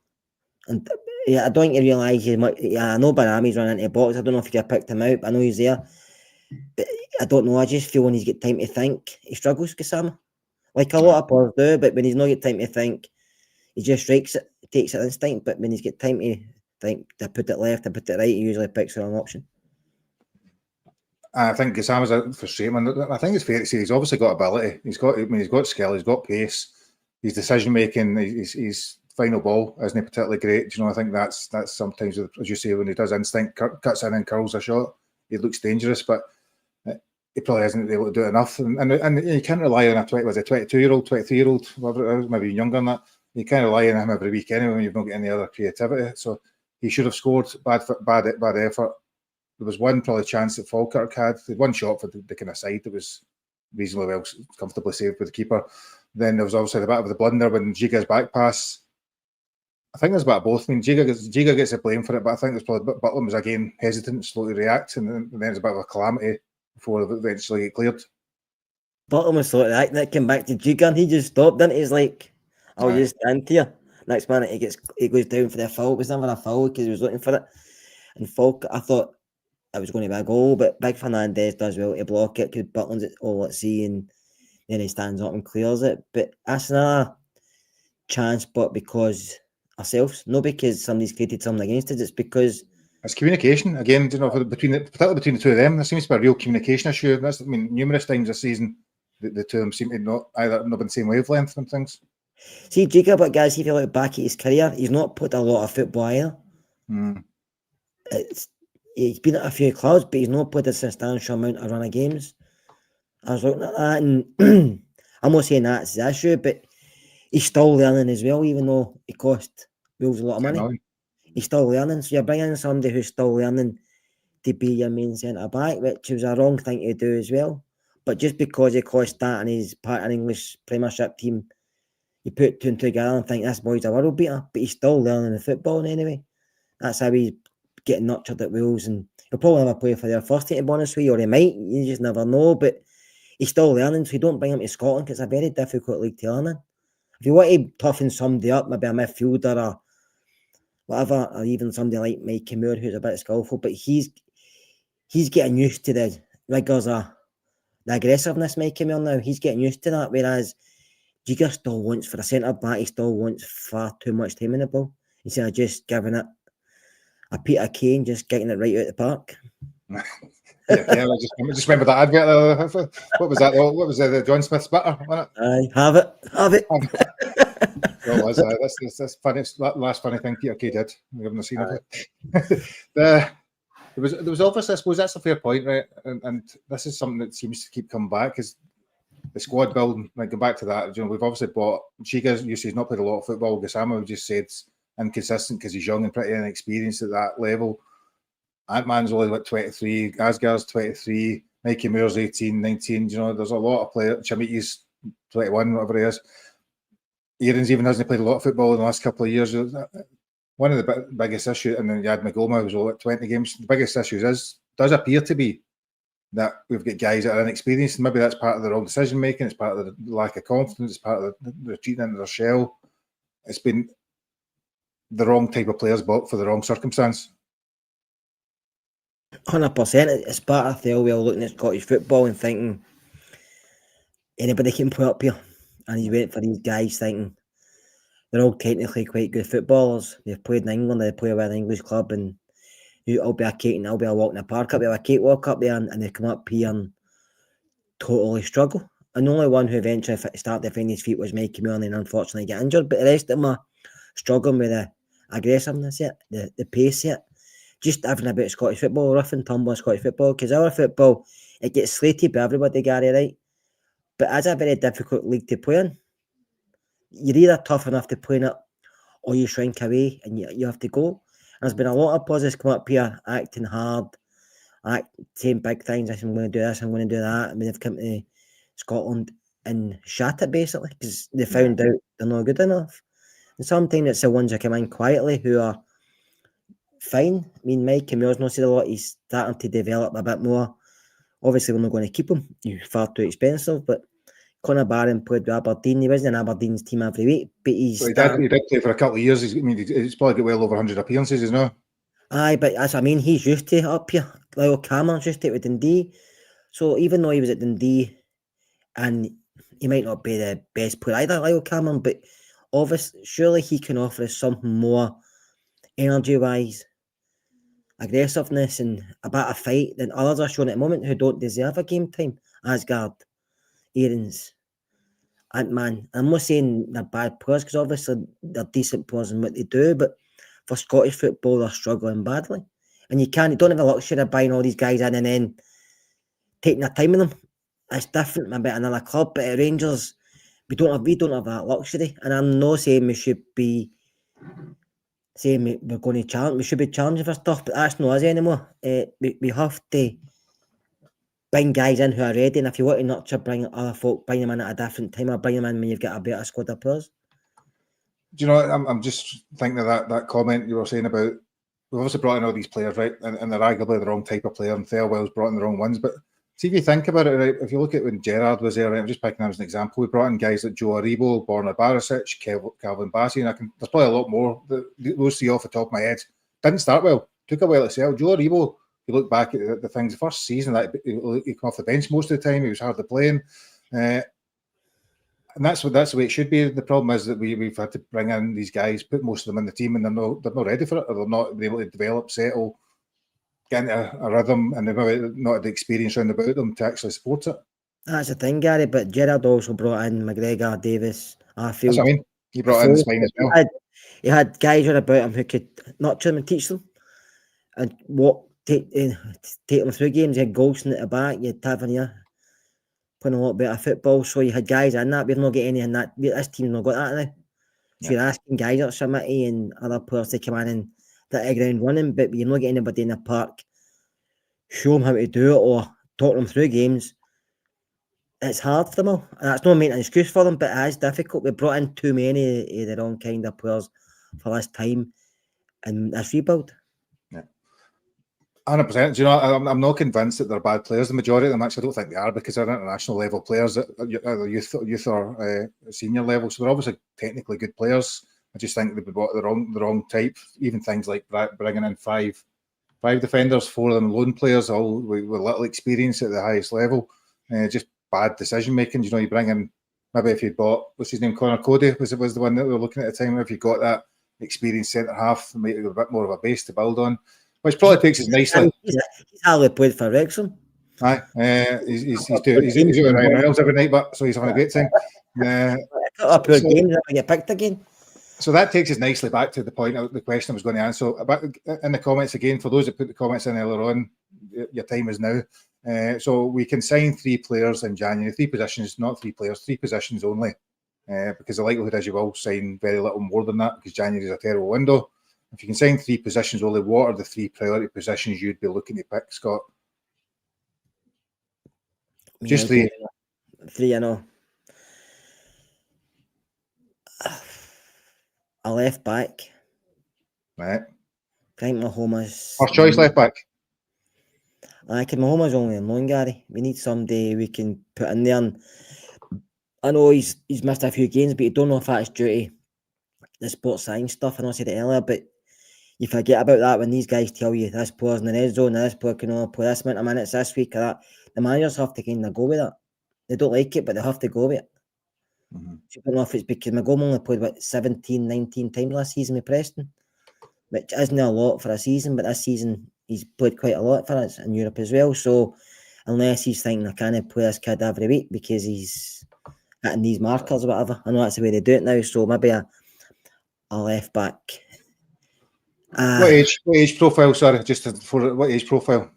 And I don't think you realise I know Barami's running into the box. I don't know if you could have picked him out, but I know he's there. But I don't know. I just feel when he's got time to think, he struggles, Gassama. Like a lot of players do, but when he's not got time to think, he just strikes it, takes it instinct, but when he's got time to think, to put it left, to put it right, he usually picks the wrong option. I think Gassama's a frustrating. I think it's fair to say he's obviously got ability. He's got skill, he's got pace, his decision making, he's final ball isn't particularly great. I think that's sometimes, as you say, when he does instinct, cuts in and curls a shot, he looks dangerous, but he probably isn't able to do enough. And you can't rely on a 22-year-old, 23-year-old, whatever it is, maybe younger than that. You can't rely on him every week anyway when you've not got any other creativity. So he should have scored. Bad effort. There was one probably chance that Falkirk had. One shot for the kind of side that was reasonably well, comfortably saved with the keeper. Then there was obviously a bit of the blunder when Giga's back pass. I think there's about both. I mean, Giga gets the blame for it, but I think there's probably Butland was again hesitant, slow to react, and then there's a bit of a calamity before they eventually get cleared. Butland was slow to react, and it came back to Giga, and he just stopped, didn't he? He's like, I'll just stand here. Next minute, he goes down for the foul. It was never a foul because he was looking for it. And Falk, I thought it was going to be a goal, but Big Fernandez does well to block it because Butland's all at sea, and then he stands up and clears it. But that's another chance, but because ourselves, not because somebody's created something against us, it's because it's communication again. Particularly between the two of them, there seems to be a real communication issue. Numerous times this season, the two of them seem to not been the same wavelength and things. See, Jacob, but guys, if you look back at his career, he's not put a lot of football either. He's been at a few clubs, but he's not put a substantial amount of run of games. I was looking at that, and I'm not saying that's the issue, but he's still learning as well, even though it cost Wolves a lot of money. He's still learning, so you're bringing in somebody who's still learning to be your main centre-back, which was a wrong thing to do as well. But just because he cost that and he's part of an English Premiership team, you put two and two together and think this boy's a world beater, but he's still learning the football anyway. That's how he's getting nurtured at Wolves, and he'll probably never play for their first team, to be honest with you, or he might, you just never know, but he's still learning, so you don't bring him to Scotland because it's a very difficult league to learn in. If you want to toughen somebody up, maybe a midfielder or whatever, or even somebody like Mike Moore who's a bit skillful, but he's getting used to the rigours of the aggressiveness Mike Moore now. He's getting used to that, whereas Giga still wants, for a centre-back, he still wants far too much time in the ball, instead of just giving it a Peter Kane, just getting it right out the park. I just remember that advert. What was that? What was the John Smith's butter? Have it. Well, that's funny. Last funny thing Peter Kay did. We haven't seen it. There was obviously, I suppose that's a fair point, right? And this is something that seems to keep coming back, is the squad building. Like, go back to that. We've obviously bought Chiga. You say he's not played a lot of football. Gassama, we just said, inconsistent because he's young and pretty inexperienced at that level. Ant-Man's only 23, Asgar's 23, Mikey Moore's 18, 19. There's a lot of players. Chamiti's 21, whatever he is. Aaron's even hasn't played a lot of football in the last couple of years. One of the biggest issues, and then you had Magoma, who's all at 20 games. The biggest issues does appear to be that we've got guys that are inexperienced, and maybe that's part of the wrong decision making. It's part of the lack of confidence. It's part of the retreating into their shell. It's been the wrong type of players bought for the wrong circumstance. 100%. It's part of Thelwell looking at Scottish football and thinking anybody can play up here, and he went for these guys thinking they're all technically quite good footballers. They've played in England, they play with an English club, and I'll be a cake and I'll be a walk in the park, I'll be a cakewalk up there, and they come up here and totally struggle. And the only one who eventually started to find his feet was Mikey Moore, and then unfortunately get injured, but the rest of them are struggling with the aggressiveness yet, the pace yet. Just having about Scottish football, rough and tumble Scottish football, because our football, it gets slated by everybody, Gary, right? But it's a very difficult league to play in. You're either tough enough to play in it, or you shrink away and you have to go. And there's been a lot of players come up here acting hard, saying big things. I'm going to do this, I'm going to do that. I mean, they've come to Scotland and shat it basically because they found out they're not good enough. And sometimes it's the ones who come in quietly who are fine. I mean, Mike Moore's not said a lot. He's starting to develop a bit more. Obviously, we're not going to keep him. He's far too expensive. But Conor Barron played with Aberdeen. He wasn't in Aberdeen's team every week, but he did play for a couple of years. He's probably got well over 100 appearances, isn't he? Aye, but that's what I mean. He's used to it up here. Lyle Cameron's used to it with Dundee. So even though he was at Dundee, and he might not be the best player either, Lyle Cameron, but obviously, surely he can offer us something more energy-wise, aggressiveness, and a bit of fight than others are showing at the moment who don't deserve a game time. Asgard, Aarons, And man, I'm not saying they're bad players because obviously they're decent players in what they do, but for Scottish football, they're struggling badly. And you don't have the luxury of buying all these guys in and then taking their time with them. It's different maybe at another club, but at Rangers, we don't have that luxury. And I'm not saying we should be saying we're going to challenge. We should be challenging for stuff, but that's not us anymore. We have to bring guys in who are ready, and if you want to nurture, bring other folk, bring them in at a different time, or bring them in when you've got a better squad of players. Do you know? I'm just thinking of that comment you were saying about we've obviously brought in all these players, right, and they're arguably the wrong type of player, and Thirlwell's brought in the wrong ones. But see, if you think about it, right, if you look at when Gerrard was there, right, I'm just picking him as an example. We brought in guys like Joe Aribo, Borna Barisic, Calvin Bassey, and there's probably a lot more. Those three off the top of my head didn't start well. Took a while to sell. Joe Aribo, you look back at the things, the first season that he came off the bench most of the time. He was hardly playing. And that's the way it should be. The problem is that we've had to bring in these guys, put most of them in the team, and they're not ready for it, or they're not able to develop, settle, get into a rhythm, and they've not had the experience around about them to actually support it. That's the thing, Gary. But Gerrard also brought in McGregor, Davis, Arfield. That's what I mean. He brought in the spine as well. He had guys around about him who could nurture them and teach them, and take them through games. You had Golson at the back, you had Tavernier playing a lot better football. So you had guys in that. We've not got any in that. This team's not got that now. So you're asking guys at Smitty and other players to come in and hit the ground running, but you're not getting anybody in the park show them how to do it or talk them through games. It's hard for them all. And that's not making an excuse for them, but it is difficult. We brought in too many of the wrong kind of players for this time and this rebuild. 100%. Do you know, I'm not convinced that they're bad players. The majority of them, actually, I don't think they are, because they're international level players at either youth or senior level. So they're obviously technically good players. I just think they've bought the wrong type. Even things like bringing in five defenders, 4 of them lone players, all with little experience at the highest level. Just bad decision making. You know, you bring in, maybe if you'd bought, what's his name, Connor Cody was the one that we were looking at the time. If you got that experienced centre half, make it a bit more of a base to build on. Which probably takes us nicely. He's hardly played for Wrexham. Aye, he's doing Ryan Reynolds every night, but so he's having a great time. Got a poor game, never get picked again. So that takes us nicely back to the point of the question I was going to answer. About in the comments again, for those that put the comments in earlier on, your time is now. So we can sign 3 players in January, 3 positions, not 3 players, 3 positions only, because the likelihood is you will sign very little more than that, because January is a terrible window. If you can sign 3 positions only, what are the 3 priority positions you'd be looking to pick, Scott? Just 3. 3, I know. A left back. Right. I think Mahomes. First choice left back. I think Mahomes only on loan, Gary. We need somebody we can put in there. And I know he's missed a few games, but you don't know if that's due to the sports science stuff. I know I said it earlier, but you forget about that when these guys tell you this player's in the red zone, this player can only play this amount of minutes this week or that. The managers have to kind of go with that. They don't like it, but they have to go with it. Mm-hmm. I don't know if it's because McGowan only played 17, 19 times last season with Preston, which isn't a lot for a season, but this season he's played quite a lot for us in Europe as well. So unless he's thinking I can't play this kid every week because he's hitting these markers or whatever, I know that's the way they do it now. So maybe a left back. What age profile? Sorry, just for what age profile?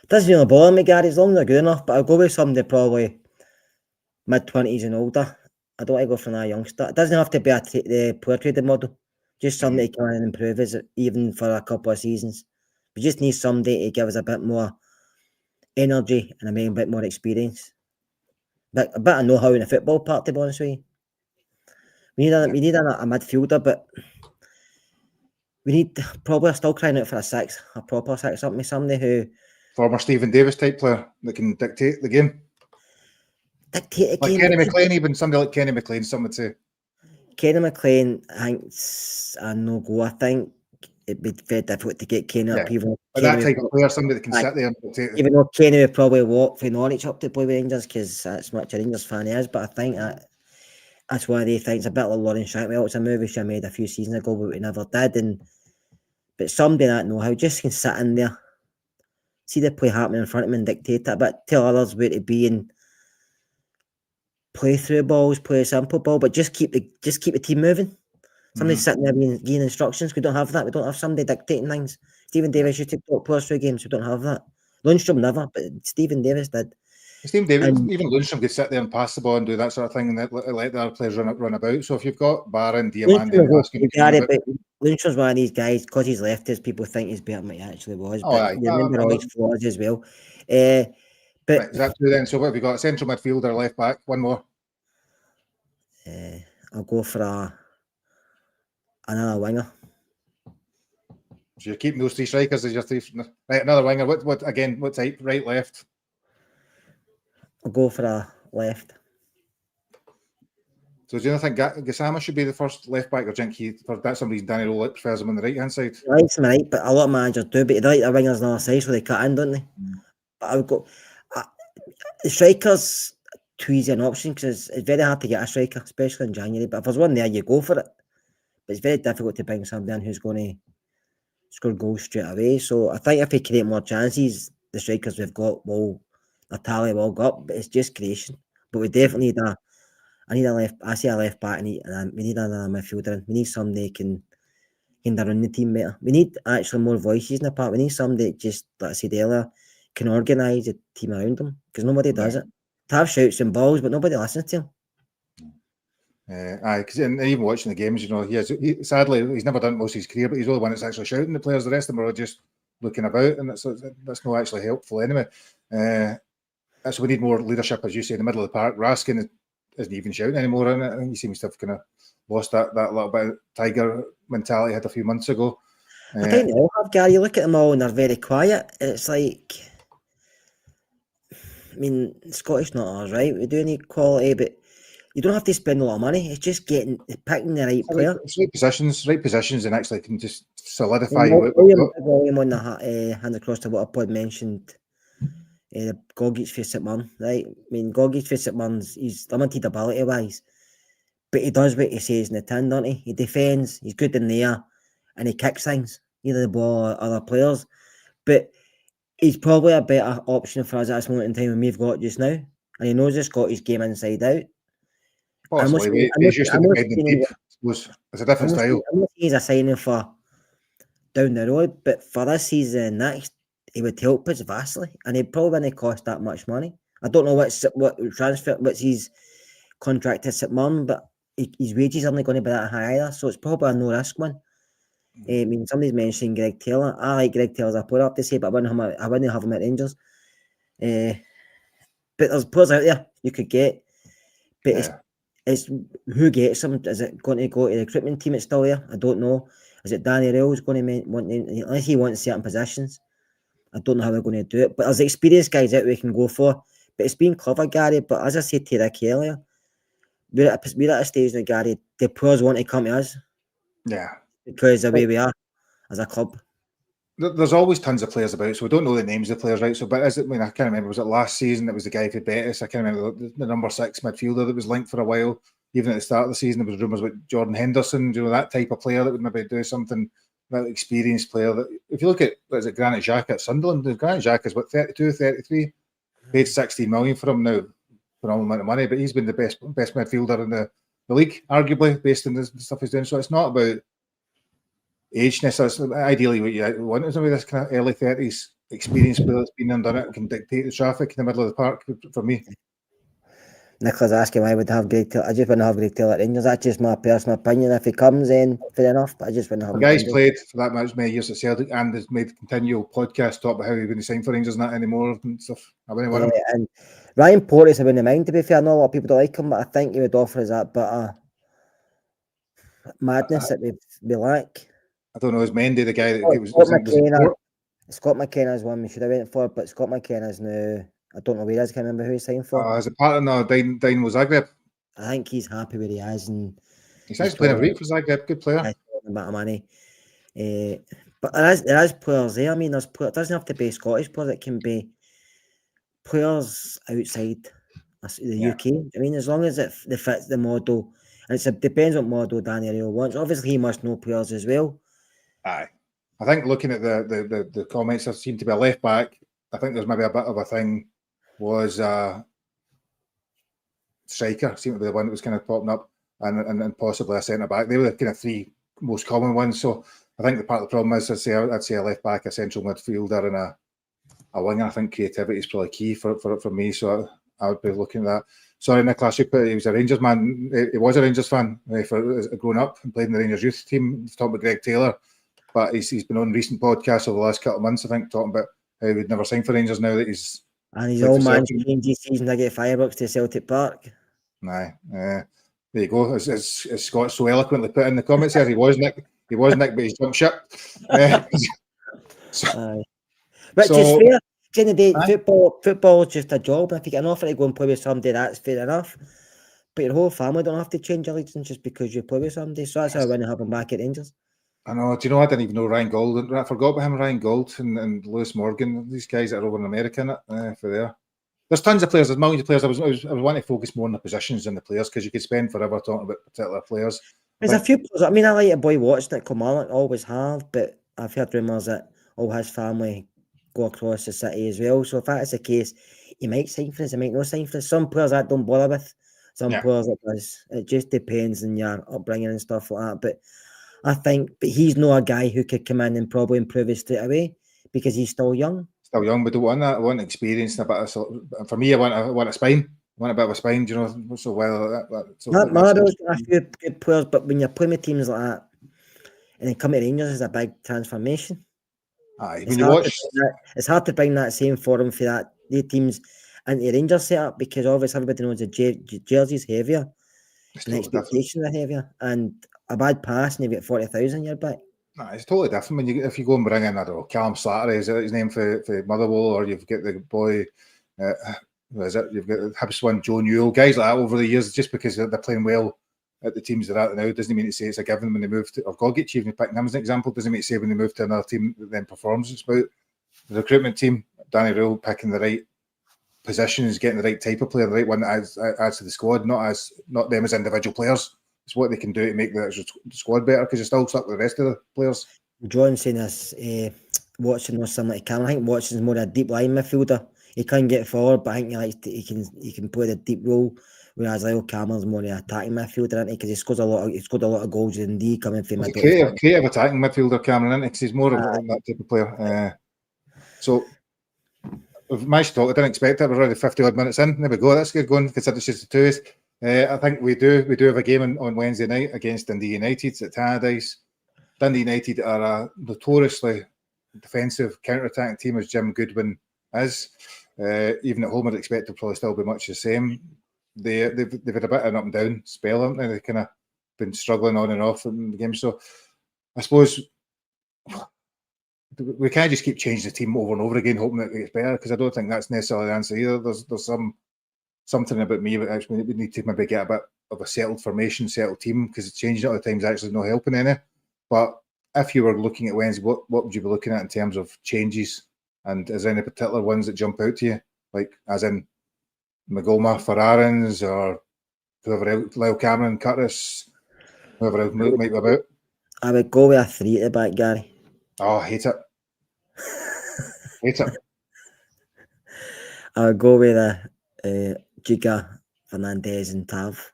Doesn't really bother me, Gary, as long as they're good enough. But I'll go with somebody probably mid-20s and older. I don't want to go for a youngster. It doesn't have to be the player trading model. Just somebody to come in and improve us, even for a couple of seasons. We just need somebody to give us a bit more energy and a bit more experience. But a bit of know-how in the football part, to be honest with you. We need a midfielder, but we need probably still crying out for a proper 6, somebody who... Former Stephen Davis type player that can dictate the game. Dictate the like game. Kenny McLean, even somebody like Kenny McLean, some would say. Kenny McLean, I think it's a no-go. I think it'd be very difficult to get Kenny up. Even but that type of player, somebody that can sit there and dictate. Even though Kenny would probably walk from Norwich up to play with Rangers because that's much a Rangers fan he is, but I think that's why they think it's a bit like Lauren Shackwell. It's a movie she made a few seasons ago, but we never did. But somebody that know how just can sit in there, see the play happening in front of him and dictate it, but tell others where to be. And play through balls, play a simple ball, but just keep the team moving. Somebody's sitting there giving instructions. We don't have that. We don't have somebody dictating things. Stephen Davis used to talk players through games. We don't have that. Lundstrom never, but Stephen Davis did. Stephen Davis, And even Lundstrom could sit there and pass the ball and do that sort of thing, and let the other players run about. So if you've got Barron, Diamandi, and Lundstrom's one of these guys, because he's leftist, people think he's better than he actually was. Oh, But aye. you remember all his flaws as well. But right, is that true then? So what have you got? Central midfielder, left back, one more. I'll go for another winger. So you're keeping those three strikers as your three. Right, another winger. What type? Right, left? I'll go for a left. So do you think Gassama should be the first left back, or do you think for that some reason Danny Rowell prefers him on the right hand side? He likes him right, but a lot of managers do. But they like the wingers on the other side, so they cut in, don't they? But I would go. The strikers too easy an option because it's very hard to get a striker, especially in January. But if there's one there, you go for it. But it's very difficult to bring somebody in who's going to score goals straight away. So I think if we create more chances, the strikers we've got will the tally will go up. But it's just creation. But we definitely need I need a left. I say a left back. We need another midfielder. We need somebody who can run the team better. We need actually more voices in the park. We need somebody that just, like I said earlier, can organise the team around them because nobody does it. To have shouts and balls, but nobody listens to him. Because even watching the games, sadly he's never done most of his career, but he's the only one that's actually shouting the players. The rest of them are all just looking about, and that's not actually helpful anyway. So we need more leadership, as you say, in the middle of the park. Raskin isn't even shouting anymore, isn't it? I think he seems to have kind of lost that little bit of Tiger mentality he had a few months ago. I think they all have, Gary. You look at them all and they're very quiet. It's like, I mean, Scottish not ours, right? We do need quality, but you don't have to spend a lot of money. It's just picking the right player. It's right positions, and actually can just solidify. William on the hand across to what I pod mentioned. Gogic for St Mirren, right? I mean, Gogic for St Mirren's, he's limited ability wise, but he does what he says in the tin, doesn't he? He defends, he's good in there, and he kicks things, either the ball or other players. But he's probably a better option for us at this moment in time than we've got just now, and he knows he's got his game inside out. Possibly, he's used to defending deep. It's a different style. I'm not saying he's a signing for down the road, but for this season next, he would help us vastly, and he probably wouldn't cost that much money. I don't know what's his contract is at Mirren, but his wages aren't going to be that high either, so it's probably a no risk one. I mean, somebody's mentioning Greg Taylor. I like Greg Taylor as a player, I have to say, but I wouldn't have him at Rangers. But there's players out there you could get, but it's who gets him. Is it going to go to the recruitment team that's still there? I don't know. Is it Danny Rowell's going to want, unless he wants certain positions? I don't know how we're going to do it, but there's experienced guys out we can go for. But it's been clever, Gary. But as I said to Rick earlier, we're at a stage now, Gary. The players want to come to us, because of the way we are as a club. There's always tons of players about, so we don't know the names of the players, right? So, but I can't remember. Was it last season? It was the guy for Betis. I can't remember the number 6 midfielder that was linked for a while. Even at the start of the season, there was rumours about Jordan Henderson. That type of player that would maybe do something. That experienced player. That if you look at Granit Xhaka at Sunderland, Granit Xhaka is 32, 33. Paid 16 million for him now, phenomenal amount of money. But he's been the best midfielder in the league, arguably, based on the stuff he's doing. So it's not about ageness. That's ideally what you want is this kind of early 30s experienced player that's been and done it and can dictate the traffic in the middle of the park. For me, Nicholas asking why I would have Greg Taylor. I just wouldn't have Greg Taylor at Rangers. That's just my personal opinion. If he comes in, fair enough. But I just wouldn't have him. The guy's played for that much many years at Celtic and has made continual podcasts talk about how he's going to sign for Rangers and that anymore and stuff. I wouldn't want him. And Ryan Porteous, I wouldn't mind, to be fair. I know a lot of people don't like him, but I think he would offer us that bit of madness that we lack. I don't know. Is Mendy the guy that Scott McKenna is one we should have went for, but Scott McKenna is now. I don't know where he is. I can't remember who he's signed for. As a partner, Dynamo Zagreb. I think he's happy where he is, and he's playing a week for Zagreb. Good player. A bit of money, but there is players there. I mean, it doesn't have to be Scottish players. It can be players outside the UK. I mean, as long as it fits the model, and it depends what model Danny Rowell wants. Obviously, he must know players as well. Aye, I think looking at the comments, there seemed to be a left back. I think there's maybe a bit of a thing. Was striker seemed to be the one that was kind of popping up, and possibly a centre back. They were the kind of three most common ones. So I think the part of the problem is, I'd say a left back, a central midfielder, and a winger. I think creativity is probably key for me. So I would be looking at that. Sorry, Nicholas, you put he was a Rangers man. He was a Rangers fan for growing up and played in the Rangers youth team. He's talking about Greg Taylor, but he's been on recent podcasts over the last couple of months, I think, talking about how he would never sign for Rangers now that he's. And his old man changed his season to get fireworks to Celtic Park. Aye, there you go. As Scott so eloquently put in the comments here, he was Nick, but he's jumped ship. Aye. Which is fair. At the end of the day, football is just a job. If you get an offer to go and play with somebody, that's fair enough. But your whole family don't have to change allegiance just because you play with somebody. So that's how I want to have him back at Rangers. I know. Do you know, I didn't even know Ryan Gold. I forgot about him, Ryan Gold and Lewis Morgan. These guys that are over in America, for there. There's tons of players. There's millions of players. I was wanting to focus more on the positions than the players, because you could spend forever talking about particular players. There's a few players. I mean, I like a boy watching it, Kilmarnock, always have, but I've heard rumours that all his family go across the city as well. So if that is the case, he might sign for us, he might not sign for us. Some players I don't bother with. Some players it does. It just depends on your upbringing and stuff like that. But I think, he's not a guy who could come in and probably improve us straight away, because he's still young. Still young, but don't want that. I want experience and a bit of. For me, I want a spine. I want a bit of a spine. Do you know? So well, Mario's got a few good players, but when you're playing with teams like that, and then come to Rangers, is a big transformation. Aye, it's hard to bring that same form for the teams into the Rangers setup, because obviously everybody knows the jersey's heavier, the expectations are heavier, and a bad pass and you get 40,000 your back. Nah, it's totally different when if you go and bring in, I don't know, Callum Slattery, is that his name for Motherwell, or you've got the boy, what is it? You've got Hibs one, Joe Newell, guys like that over the years. Just because they're playing well at the teams they're at now doesn't mean to say it's a given when they move to, or Gogic, even picking him as an example, doesn't mean to say when they move to another team that then performs. It's about the recruitment team, Danny Rule picking the right positions, getting the right type of player, the right one that adds to the squad, not them as individual players. It's what they can do to make the squad better, because you're still stuck with the rest of the players. John saying this, Watson was similar to Cameron. I think Watson's more a deep line midfielder. He can get forward, but I think he can play the deep role. Whereas Lyle Cameron's more an attacking midfielder, isn't he? Because he scored a lot of goals in D coming from midfield. Creative attacking midfielder, Cameron, isn't he? Because he's more of that type of player. So we've managed to talk. I didn't expect it. We're already 50 odd minutes in. There we go. That's good going. Consider it's just the two. I think we do have a game on Wednesday night against Dundee United at Tannadice. Dundee United are a notoriously defensive counter-attacking team, as Jim Goodwin is. Even at home, I'd expect to probably still be much the same. They've had a bit of an up and down spell, haven't they? They've kind of been struggling on and off in the game. So I suppose we can't just keep changing the team over and over again, hoping that it gets better, because I don't think that's necessarily the answer either. There's something about me that actually we need to maybe get a bit of a settled formation, settled team, because changing it all the time is actually not helping any. But if you were looking at Wednesday, what would you be looking at in terms of changes? And is there any particular ones that jump out to you? Like, as in Magoma for Aarons, or whoever else, Lyle Cameron, Curtis, whoever else might be about? I would go with a 3 at the back, Gary. Oh, I hate it. Hate it. I would go with a Giga, Fernandez and Tav.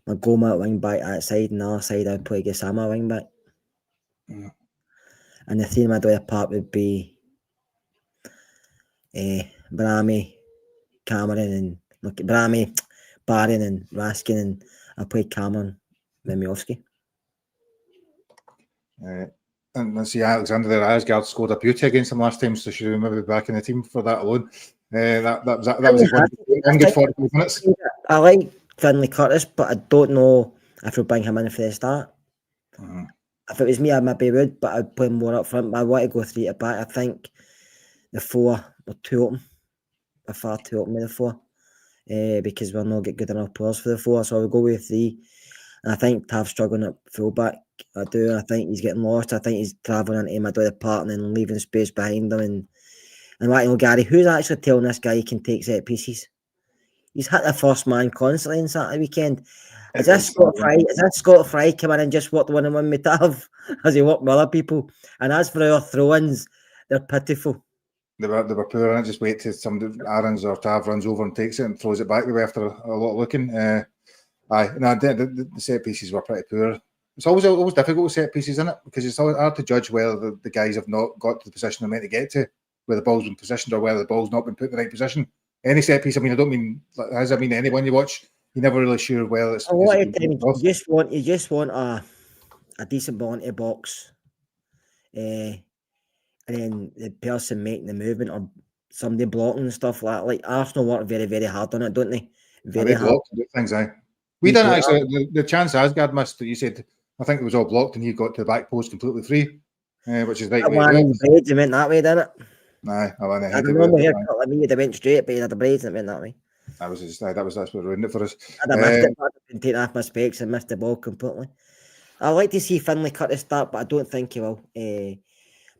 Magoma at wing back outside, and the other side I'd play Gassama at wing back. Mm. And the 3 in my way apart would be Brahmi, Cameron, and Brahmi, Barron and Raskin, and I played Cameron Mimiovski. And let's see, Alexander the Asgard scored a beauty against him last time, so should we maybe be back in the team for that alone? That was one good 45 minutes. I like Finlay Curtis, but I don't know if we'll bring him in for the start. Mm-hmm. If it was me, I maybe would, but I'd play more up front. But I want to go 3 at back. I think the 4 were too open. We're far too open with the 4. Because we're not get good enough players for the 4. So I'll go with 3. And I think Tav's struggling at fullback. I do. I think he's getting lost. I think he's travelling into the part and then leaving space behind him. And right, Gary, who's actually telling this guy he can take set pieces? He's hit the first man constantly in Saturday weekend. Is that Scott Fry come in and just worked 1-on-1 with Tav as he worked with other people? And as for our throw-ins, they're pitiful. They were poor, and just wait till somebody, Aaron's or Tav runs over and takes it and throws it back the way after a lot of looking. The set pieces were pretty poor. It's always difficult with set pieces, isn't it? Because it's always hard to judge whether the guys have not got to the position they're meant to get to, where the ball's been positioned or whether the ball's not been put in the right position. Any set piece, I mean, I don't mean as I mean anyone you watch, you're never really sure whether it's. A lot of times you just want a decent ball into the box, and then the person making the movement or somebody blocking and stuff like that. Like Arsenal work very, very hard on it, don't they? Very hard. Blocked things, aye. We didn't actually. The chance Asgard missed, you said, I think it was all blocked, and he got to the back post completely free, which is right. That one in the braids, it went that way, didn't it? Aye, I went I don't know haircut like me, they went straight, but he had the braids and it went that way. That's what ruined it for us. I'd have missed it, but I'd taken off my specs and missed the ball completely. I'd like to see Finlay cut the start, but I don't think he will.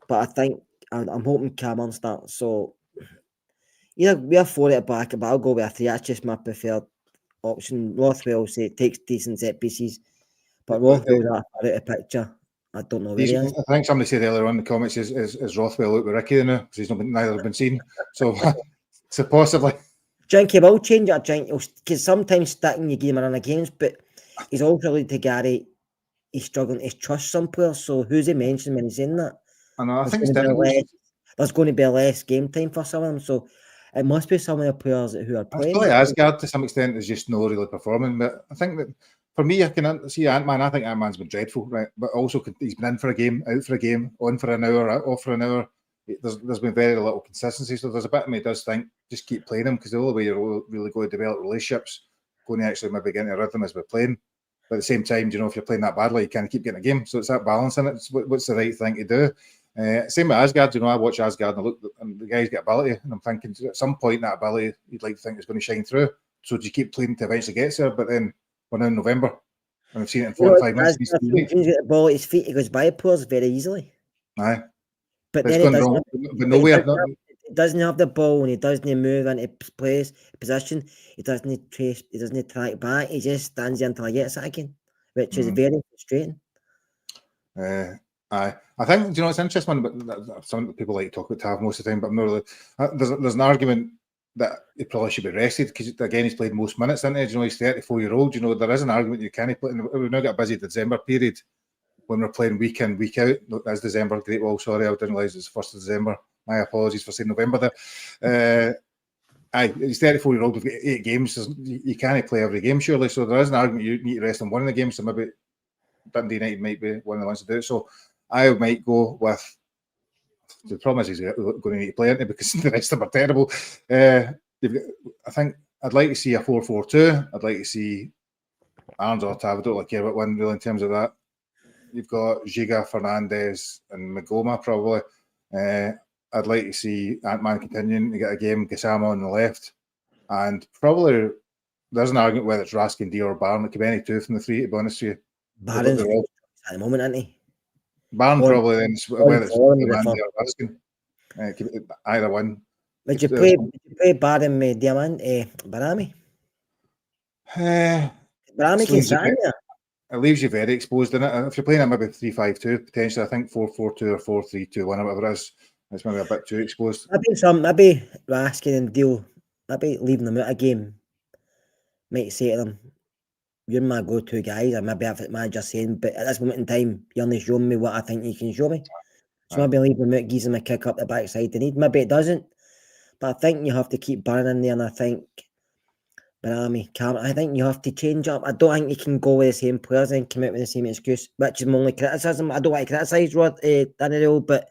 But I think I'm hoping Cameron starts. So either we are for it back, but I'll go with a 3. That's just my preferred option. Rothwell takes decent set pieces, but Rothwell's out of the picture. I don't know where he is. I think somebody said earlier on in the comments is Rothwell out with Ricky now because he's neither been seen. So possibly. Do you think he will change it? Or because sometimes sticking your game around the games, but he's also like to Gary. He's struggling to trust some players. So who's he mentioned when he's saying that? I know. I think there's going to be less game time for some of them. So it must be some of the players who are playing. Probably Asgard to some extent is just not really performing. But I think that for me, I can see Ant-Man. I think Ant-Man's been dreadful, right? But also he's been in for a game, out for a game, on for an hour, off for an hour. There's been very little consistency. So there's a bit of me does think just keep playing him because the only way you're really going to develop relationships, going to actually maybe get into a rhythm is by playing. But at the same time, if you're playing that badly, you can't keep getting a game. So it's that balance in it. What's the right thing to do? Same with Asgard. I watch Asgard and I look, and the guy's got ability, and I'm thinking at some point that ability you'd like to think is going to shine through. So do you keep playing to eventually get there? But then we're now in November, and I've seen it in 45 minutes. He's got the ball at his feet. He goes by players very easily. Aye, but then he doesn't. But nowhere. He doesn't have the ball, and he doesn't move into position. He doesn't trace. He doesn't track back. He just stands there until he gets it again, which is very frustrating. Aye, I think it's interesting. But some people like to talk about Tav most of the time, but I'm not really. There's an argument that he probably should be rested because again he's played most minutes, isn't he? He's 34-year-old. There is an argument you can't play. We've now got a busy December period when we're playing week in, week out. That's December. Great. Well, sorry, I didn't realise it's 1st of December. My apologies for saying November there. He's 34-year-old. We've got 8 games. You can't play every game, surely. So there is an argument you need to rest on one of the games. So maybe Dundee United might be one of the ones to do it. So I might go with. The problem is he's going to need to play into because the rest of them are terrible. I think I'd like to see a 4-4-2. I'd like to see Arns or Tav. I don't care about one really in terms of that. You've got Giga, Fernandez, and Magoma probably. I'd like to see Ant-Man continuing to get a game, Gassama on the left. And probably there's an argument whether it's Raskin, D or Barn. It could be any two from the 3, to be honest with you. Barron's at the moment, isn't he? Barn probably then, whether it's Diamante or Raskin. Either one. Would you play Barron with Barami? Barami can sit in there. It leaves you very exposed in it. If you're playing at maybe 3-5-2, potentially, I think 4-4-2 or 4-3-2-1 or whatever it is, it's maybe a bit too exposed. Maybe Raskin and Deal, maybe leaving them out a game, might say to them, you're my go-to guys, or maybe if it's manager saying, but at this moment in time, you're only showing me what I think you can show me. So maybe leave them out, gives them a kick up the backside they need. Maybe it doesn't, but I think you have to keep Barron in there, and I think Barami, Cameron, I think you have to change up. I don't think you can go with the same players and come out with the same excuse, which is my only criticism. I don't want to criticise Daniel, but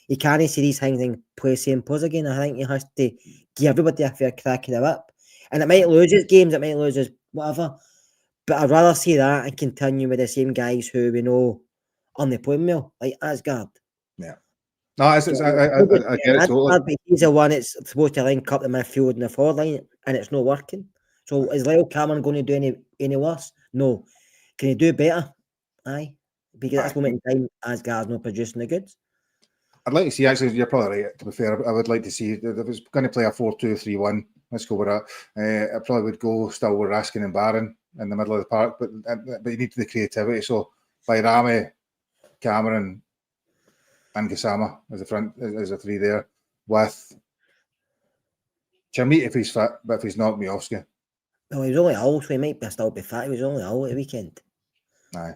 you can't see these things and play the same players again. I think you have to give everybody a fair crack in the whip. And it might lose his games, it might lose his whatever, but I'd rather see that and continue with the same guys who we know on the playing well, like Asgard. Yeah. No, I get it totally. But he's the one that's supposed to link up the midfield and the forward line, and it's not working. So is Lyle Cameron going to do any worse? No. Can he do better? Aye. Because at this moment in time, Asgard's not producing the goods. I'd like to see, actually, you're probably right, to be fair. I would like to see, if it was going to play a 4-2-3-1, let's go with that. I probably would go still with Raskin and Barron in the middle of the park, but you need the creativity. So by Rami, Cameron, and Gassama as a 3 there. with Chermite if he's fit, but if he's not, Miovski. No, he was only ill, so he might still be fit. He was only ill at the weekend. Aye.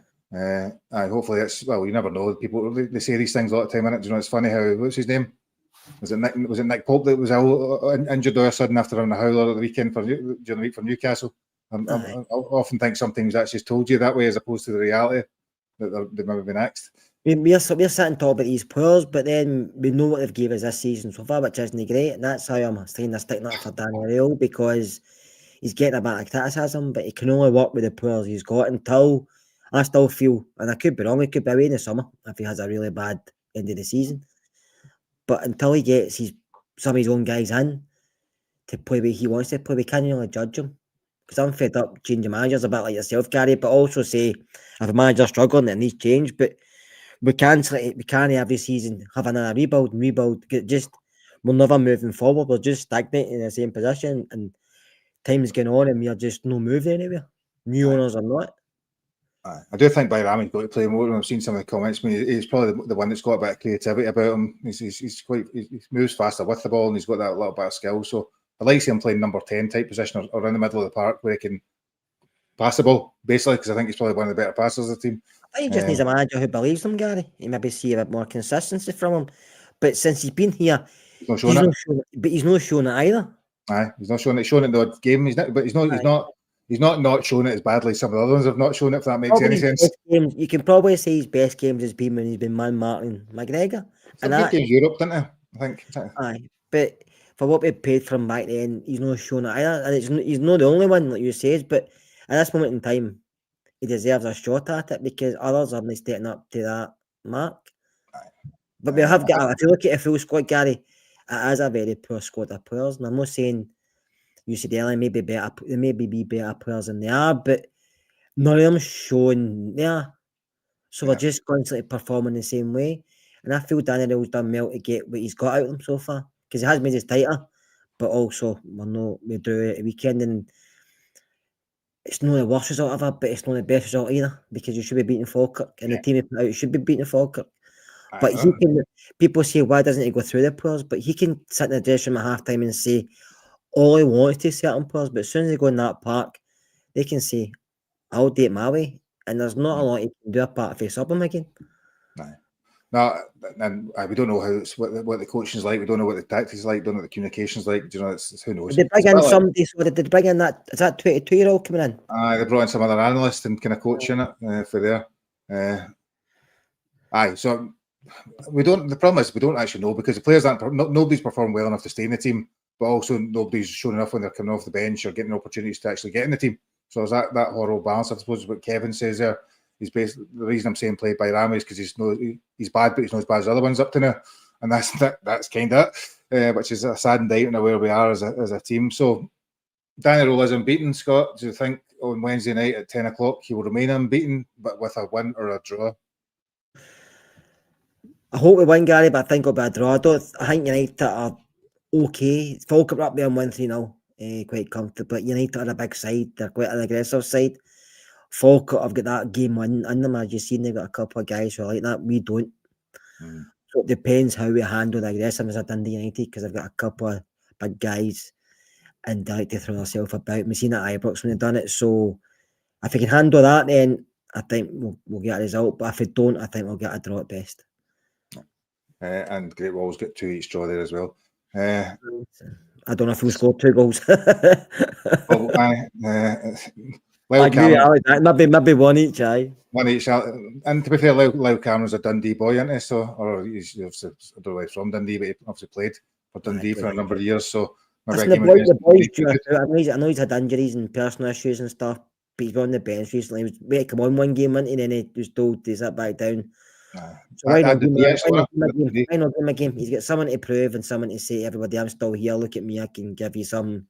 Hopefully it's, well, you never know. People, they say these things a lot of time, innit? Do you know, it's funny how, what's his name? Was it Nick Pope that was injured all of a sudden after having a howler at the weekend during the week for Newcastle? I often think sometimes that's just told you that way as opposed to the reality that they've maybe been axed. We're sitting talking about these players, but then we know what they've given us this season so far, which isn't great. And that's how I'm trying to stick up for Daniel Real, because he's getting a bit of criticism, but he can only work with the players he's got until I still feel, and I could be wrong, he could be away in the summer if he has a really bad end of the season. But until he gets some of his own guys in to play the way he wants to play, we can't really judge him. Because I'm fed up changing managers a bit like yourself, Gary, but also say if a manager's struggling, it needs change. But we can't every season have another rebuild. We're never moving forward. We're just stagnating in the same position, and time's going on, and we're just no moving anywhere. New owners are not. I do think Bayrami's got to play more. I've seen some of the comments. I mean, he's probably the one that's got a bit of creativity about him. He moves faster with the ball, and he's got that little bit of skill. So I like seeing him playing number 10 type position or in the middle of the park where he can pass the ball, basically, because I think he's probably one of the better passers of the team. I think he just needs a manager who believes him, Gary. You maybe see a bit more consistency from him. But since he's been here, he's not showing it either. He's not showing it. Showing it in the odd game. He's not showing it as badly as some of the other ones have not shown it, if that makes any sense. You can probably say his best games has been when he's been man-marking McGregor. And that games Europe, didn't he? I think. Aye, but for what we paid for him back then, he's not showing it either. And he's not the only one, like you said, but at this moment in time, he deserves a shot at it because others aren't stepping up to that mark. But we have got, if you look at a full squad, Gary, it is a very poor squad of players. And I'm not saying you said earlier maybe be better players than they are, but none of them showing there. So we're just constantly performing the same way. And I feel Daniel's done well to get what he's got out of them so far. Because he has made us tighter, but also we drew it a weekend, and it's not the worst result ever, but it's not the best result either, because you should be beating Falkirk, and the team he put out should be beating Falkirk. But people say, why doesn't he go through the players? But he can sit in the dressing room at half time and say all he wants to certain players, but as soon as they go in that park, they can say, I'll do it my way. And there's not a lot he can do apart if he sub him again. No, and we don't know what the coaching is like. We don't know what the tactics is like. We don't know what the communication is like. Do you know, it's who knows? Did they bring in somebody? So did they bring in that? Is that 22-year-old coming in? They brought in some other analyst and kind of coaching it for there. So we don't. The problem is we don't actually know, because the players nobody's performed well enough to stay in the team, but also nobody's shown enough when they're coming off the bench or getting opportunities to actually get in the team. So there's that horrible balance, I suppose, is what Kevin says there. He's basically, the reason I'm saying played by Rami is because he's bad, but he's not as bad as the other ones up to now, and that's kind of it, which is a sad indictment of where we are as a team. So Daniel is unbeaten. Scott, do you think on Wednesday night at 10 o'clock he will remain unbeaten, but with a win or a draw? I hope we win, Gary, but I think it'll be a draw. I think United are okay. Falkirk up there and 1-3-0, quite comfortable. United are a big side. They're quite an aggressive side. Falkirk have got that game in them, as you've seen. They've got a couple of guys who are like that. We don't. So it depends how we handle the aggressiveness at Dundee United, because they've got a couple of big guys and they like to throw themselves about. We've seen that at Ibrox when they've done it. So if we can handle that, then I think we'll get a result. But if we don't, I think we'll get a draw at best. And Great Wall's got 2 each draw there as well. I don't know if we'll score 2 goals. Maybe one each, aye. One each, and to be fair, Lau Cameron's a Dundee boy, isn't he? So, or he's obviously, I don't know where he's from Dundee, but he obviously played for Dundee for a number of years. So, the boys I know he's had injuries and personal issues and stuff, but he's been on the bench recently. He was ready to come on one game, and then he was told to sit back down. So why not give him a game? He's got someone to prove and someone to say to everybody, I'm still here, look at me, I can give you some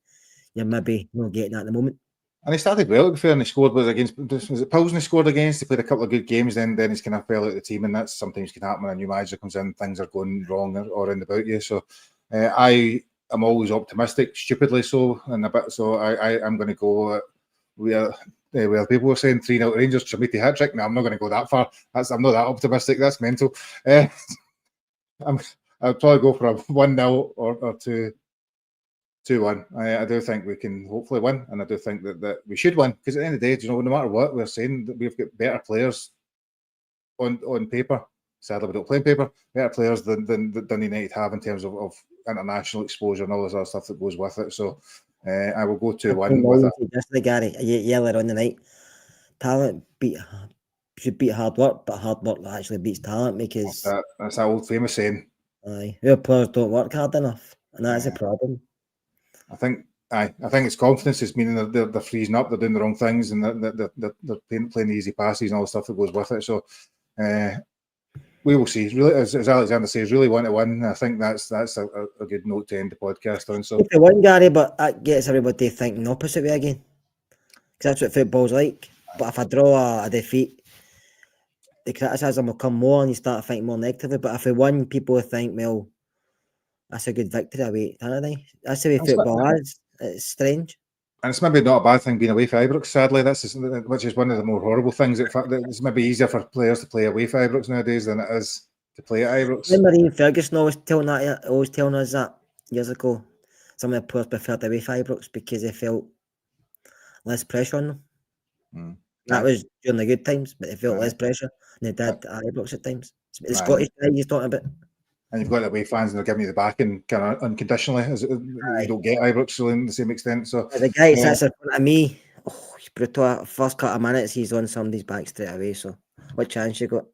you're maybe not getting at the moment. And he started well, to be fair, and he scored was it Pilsen he scored against? He played a couple of good games, then he's kind of fell out of the team, and that's sometimes can happen when a new manager comes in, things are going wrong or in about you. So I am always optimistic, stupidly so, and a bit so I'm going to go well, people were saying 3-0 Rangers, Chermite hat-trick. No, I'm not going to go that far. I'm not that optimistic. That's mental. I'm I'd probably go for a 1-0 or 2-1. I do think we can hopefully win, and I do think that we should win, because at the end of the day, no matter what we're saying, that we've got better players on paper. Sadly, we don't play on paper. Better players than Dundee United have in terms of international exposure and all this other stuff that goes with it. So I will go 2-1 with it. Just like Gary, earlier on the night, talent should beat hard work, but hard work actually beats talent, because That's that old famous saying. Our players don't work hard enough, and that's a problem. I think it's confidence. It's meaning they're freezing up, they're doing the wrong things, and they're playing the easy passes and all the stuff that goes with it. So we will see. Really, as Alexander says, really want to win. I think that's a good note to end the podcast on. So if they win, Gary, but that gets everybody thinking opposite way again, because that's what football's like. But if I draw a defeat, the criticism will come more, and you start thinking more negatively. But if we win, people will think, well, that's a good victory away, can't they? That's the way football is. It's strange. And it's maybe not a bad thing being away for Ibrox, sadly. Which is one of the more horrible things. In fact, it's maybe easier for players to play away for Ibrox nowadays than it is to play at Ibrox. Remember Ian Ferguson always telling us that years ago. Some of the players preferred away for Ibrox because they felt less pressure on them. That was during the good times, but they felt less pressure than they did at Ibrox at times. The Scottish guy he's talking about. And you've got the away fans, and they're giving you the backing kind of unconditionally, as you don't get Ibrox in the same extent. So the guy sits in front of me. Oh, he's brutal. First couple of minutes, he's on somebody's back straight away. So, what chance you got?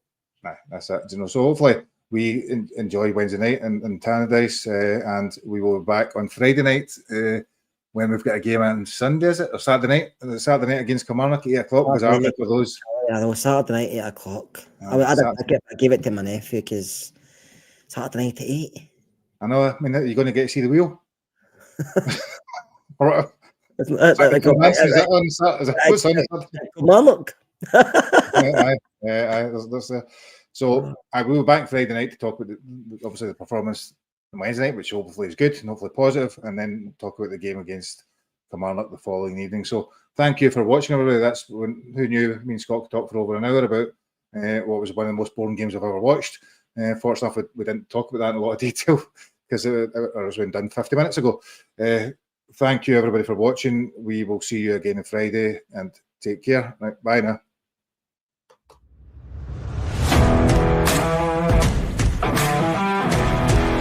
That's it. So hopefully we enjoy Wednesday night in Tannadice, and we will be back on Friday night when we've got a game on Sunday, is it, or Saturday night? Saturday night against Kilmarnock at 8 o'clock. Because I remember those. Yeah, no, Saturday night 8 o'clock. I gave it to my nephew because Saturday night at 8. I know. I mean, you're going to get to see the wheel. Kilmarnock. So I will be back Friday night to talk about obviously the performance on Wednesday night, which hopefully is good and hopefully positive, and then talk about the game against Kilmarnock the following evening. So thank you for watching, everybody. That's who knew me and Scott could talk for over an hour about what was one of the most boring games I've ever watched. Fortunately, we didn't talk about that in a lot of detail because it was been done 50 minutes ago. Thank you, everybody, for watching. We will see you again on Friday, and take care. Right, bye now.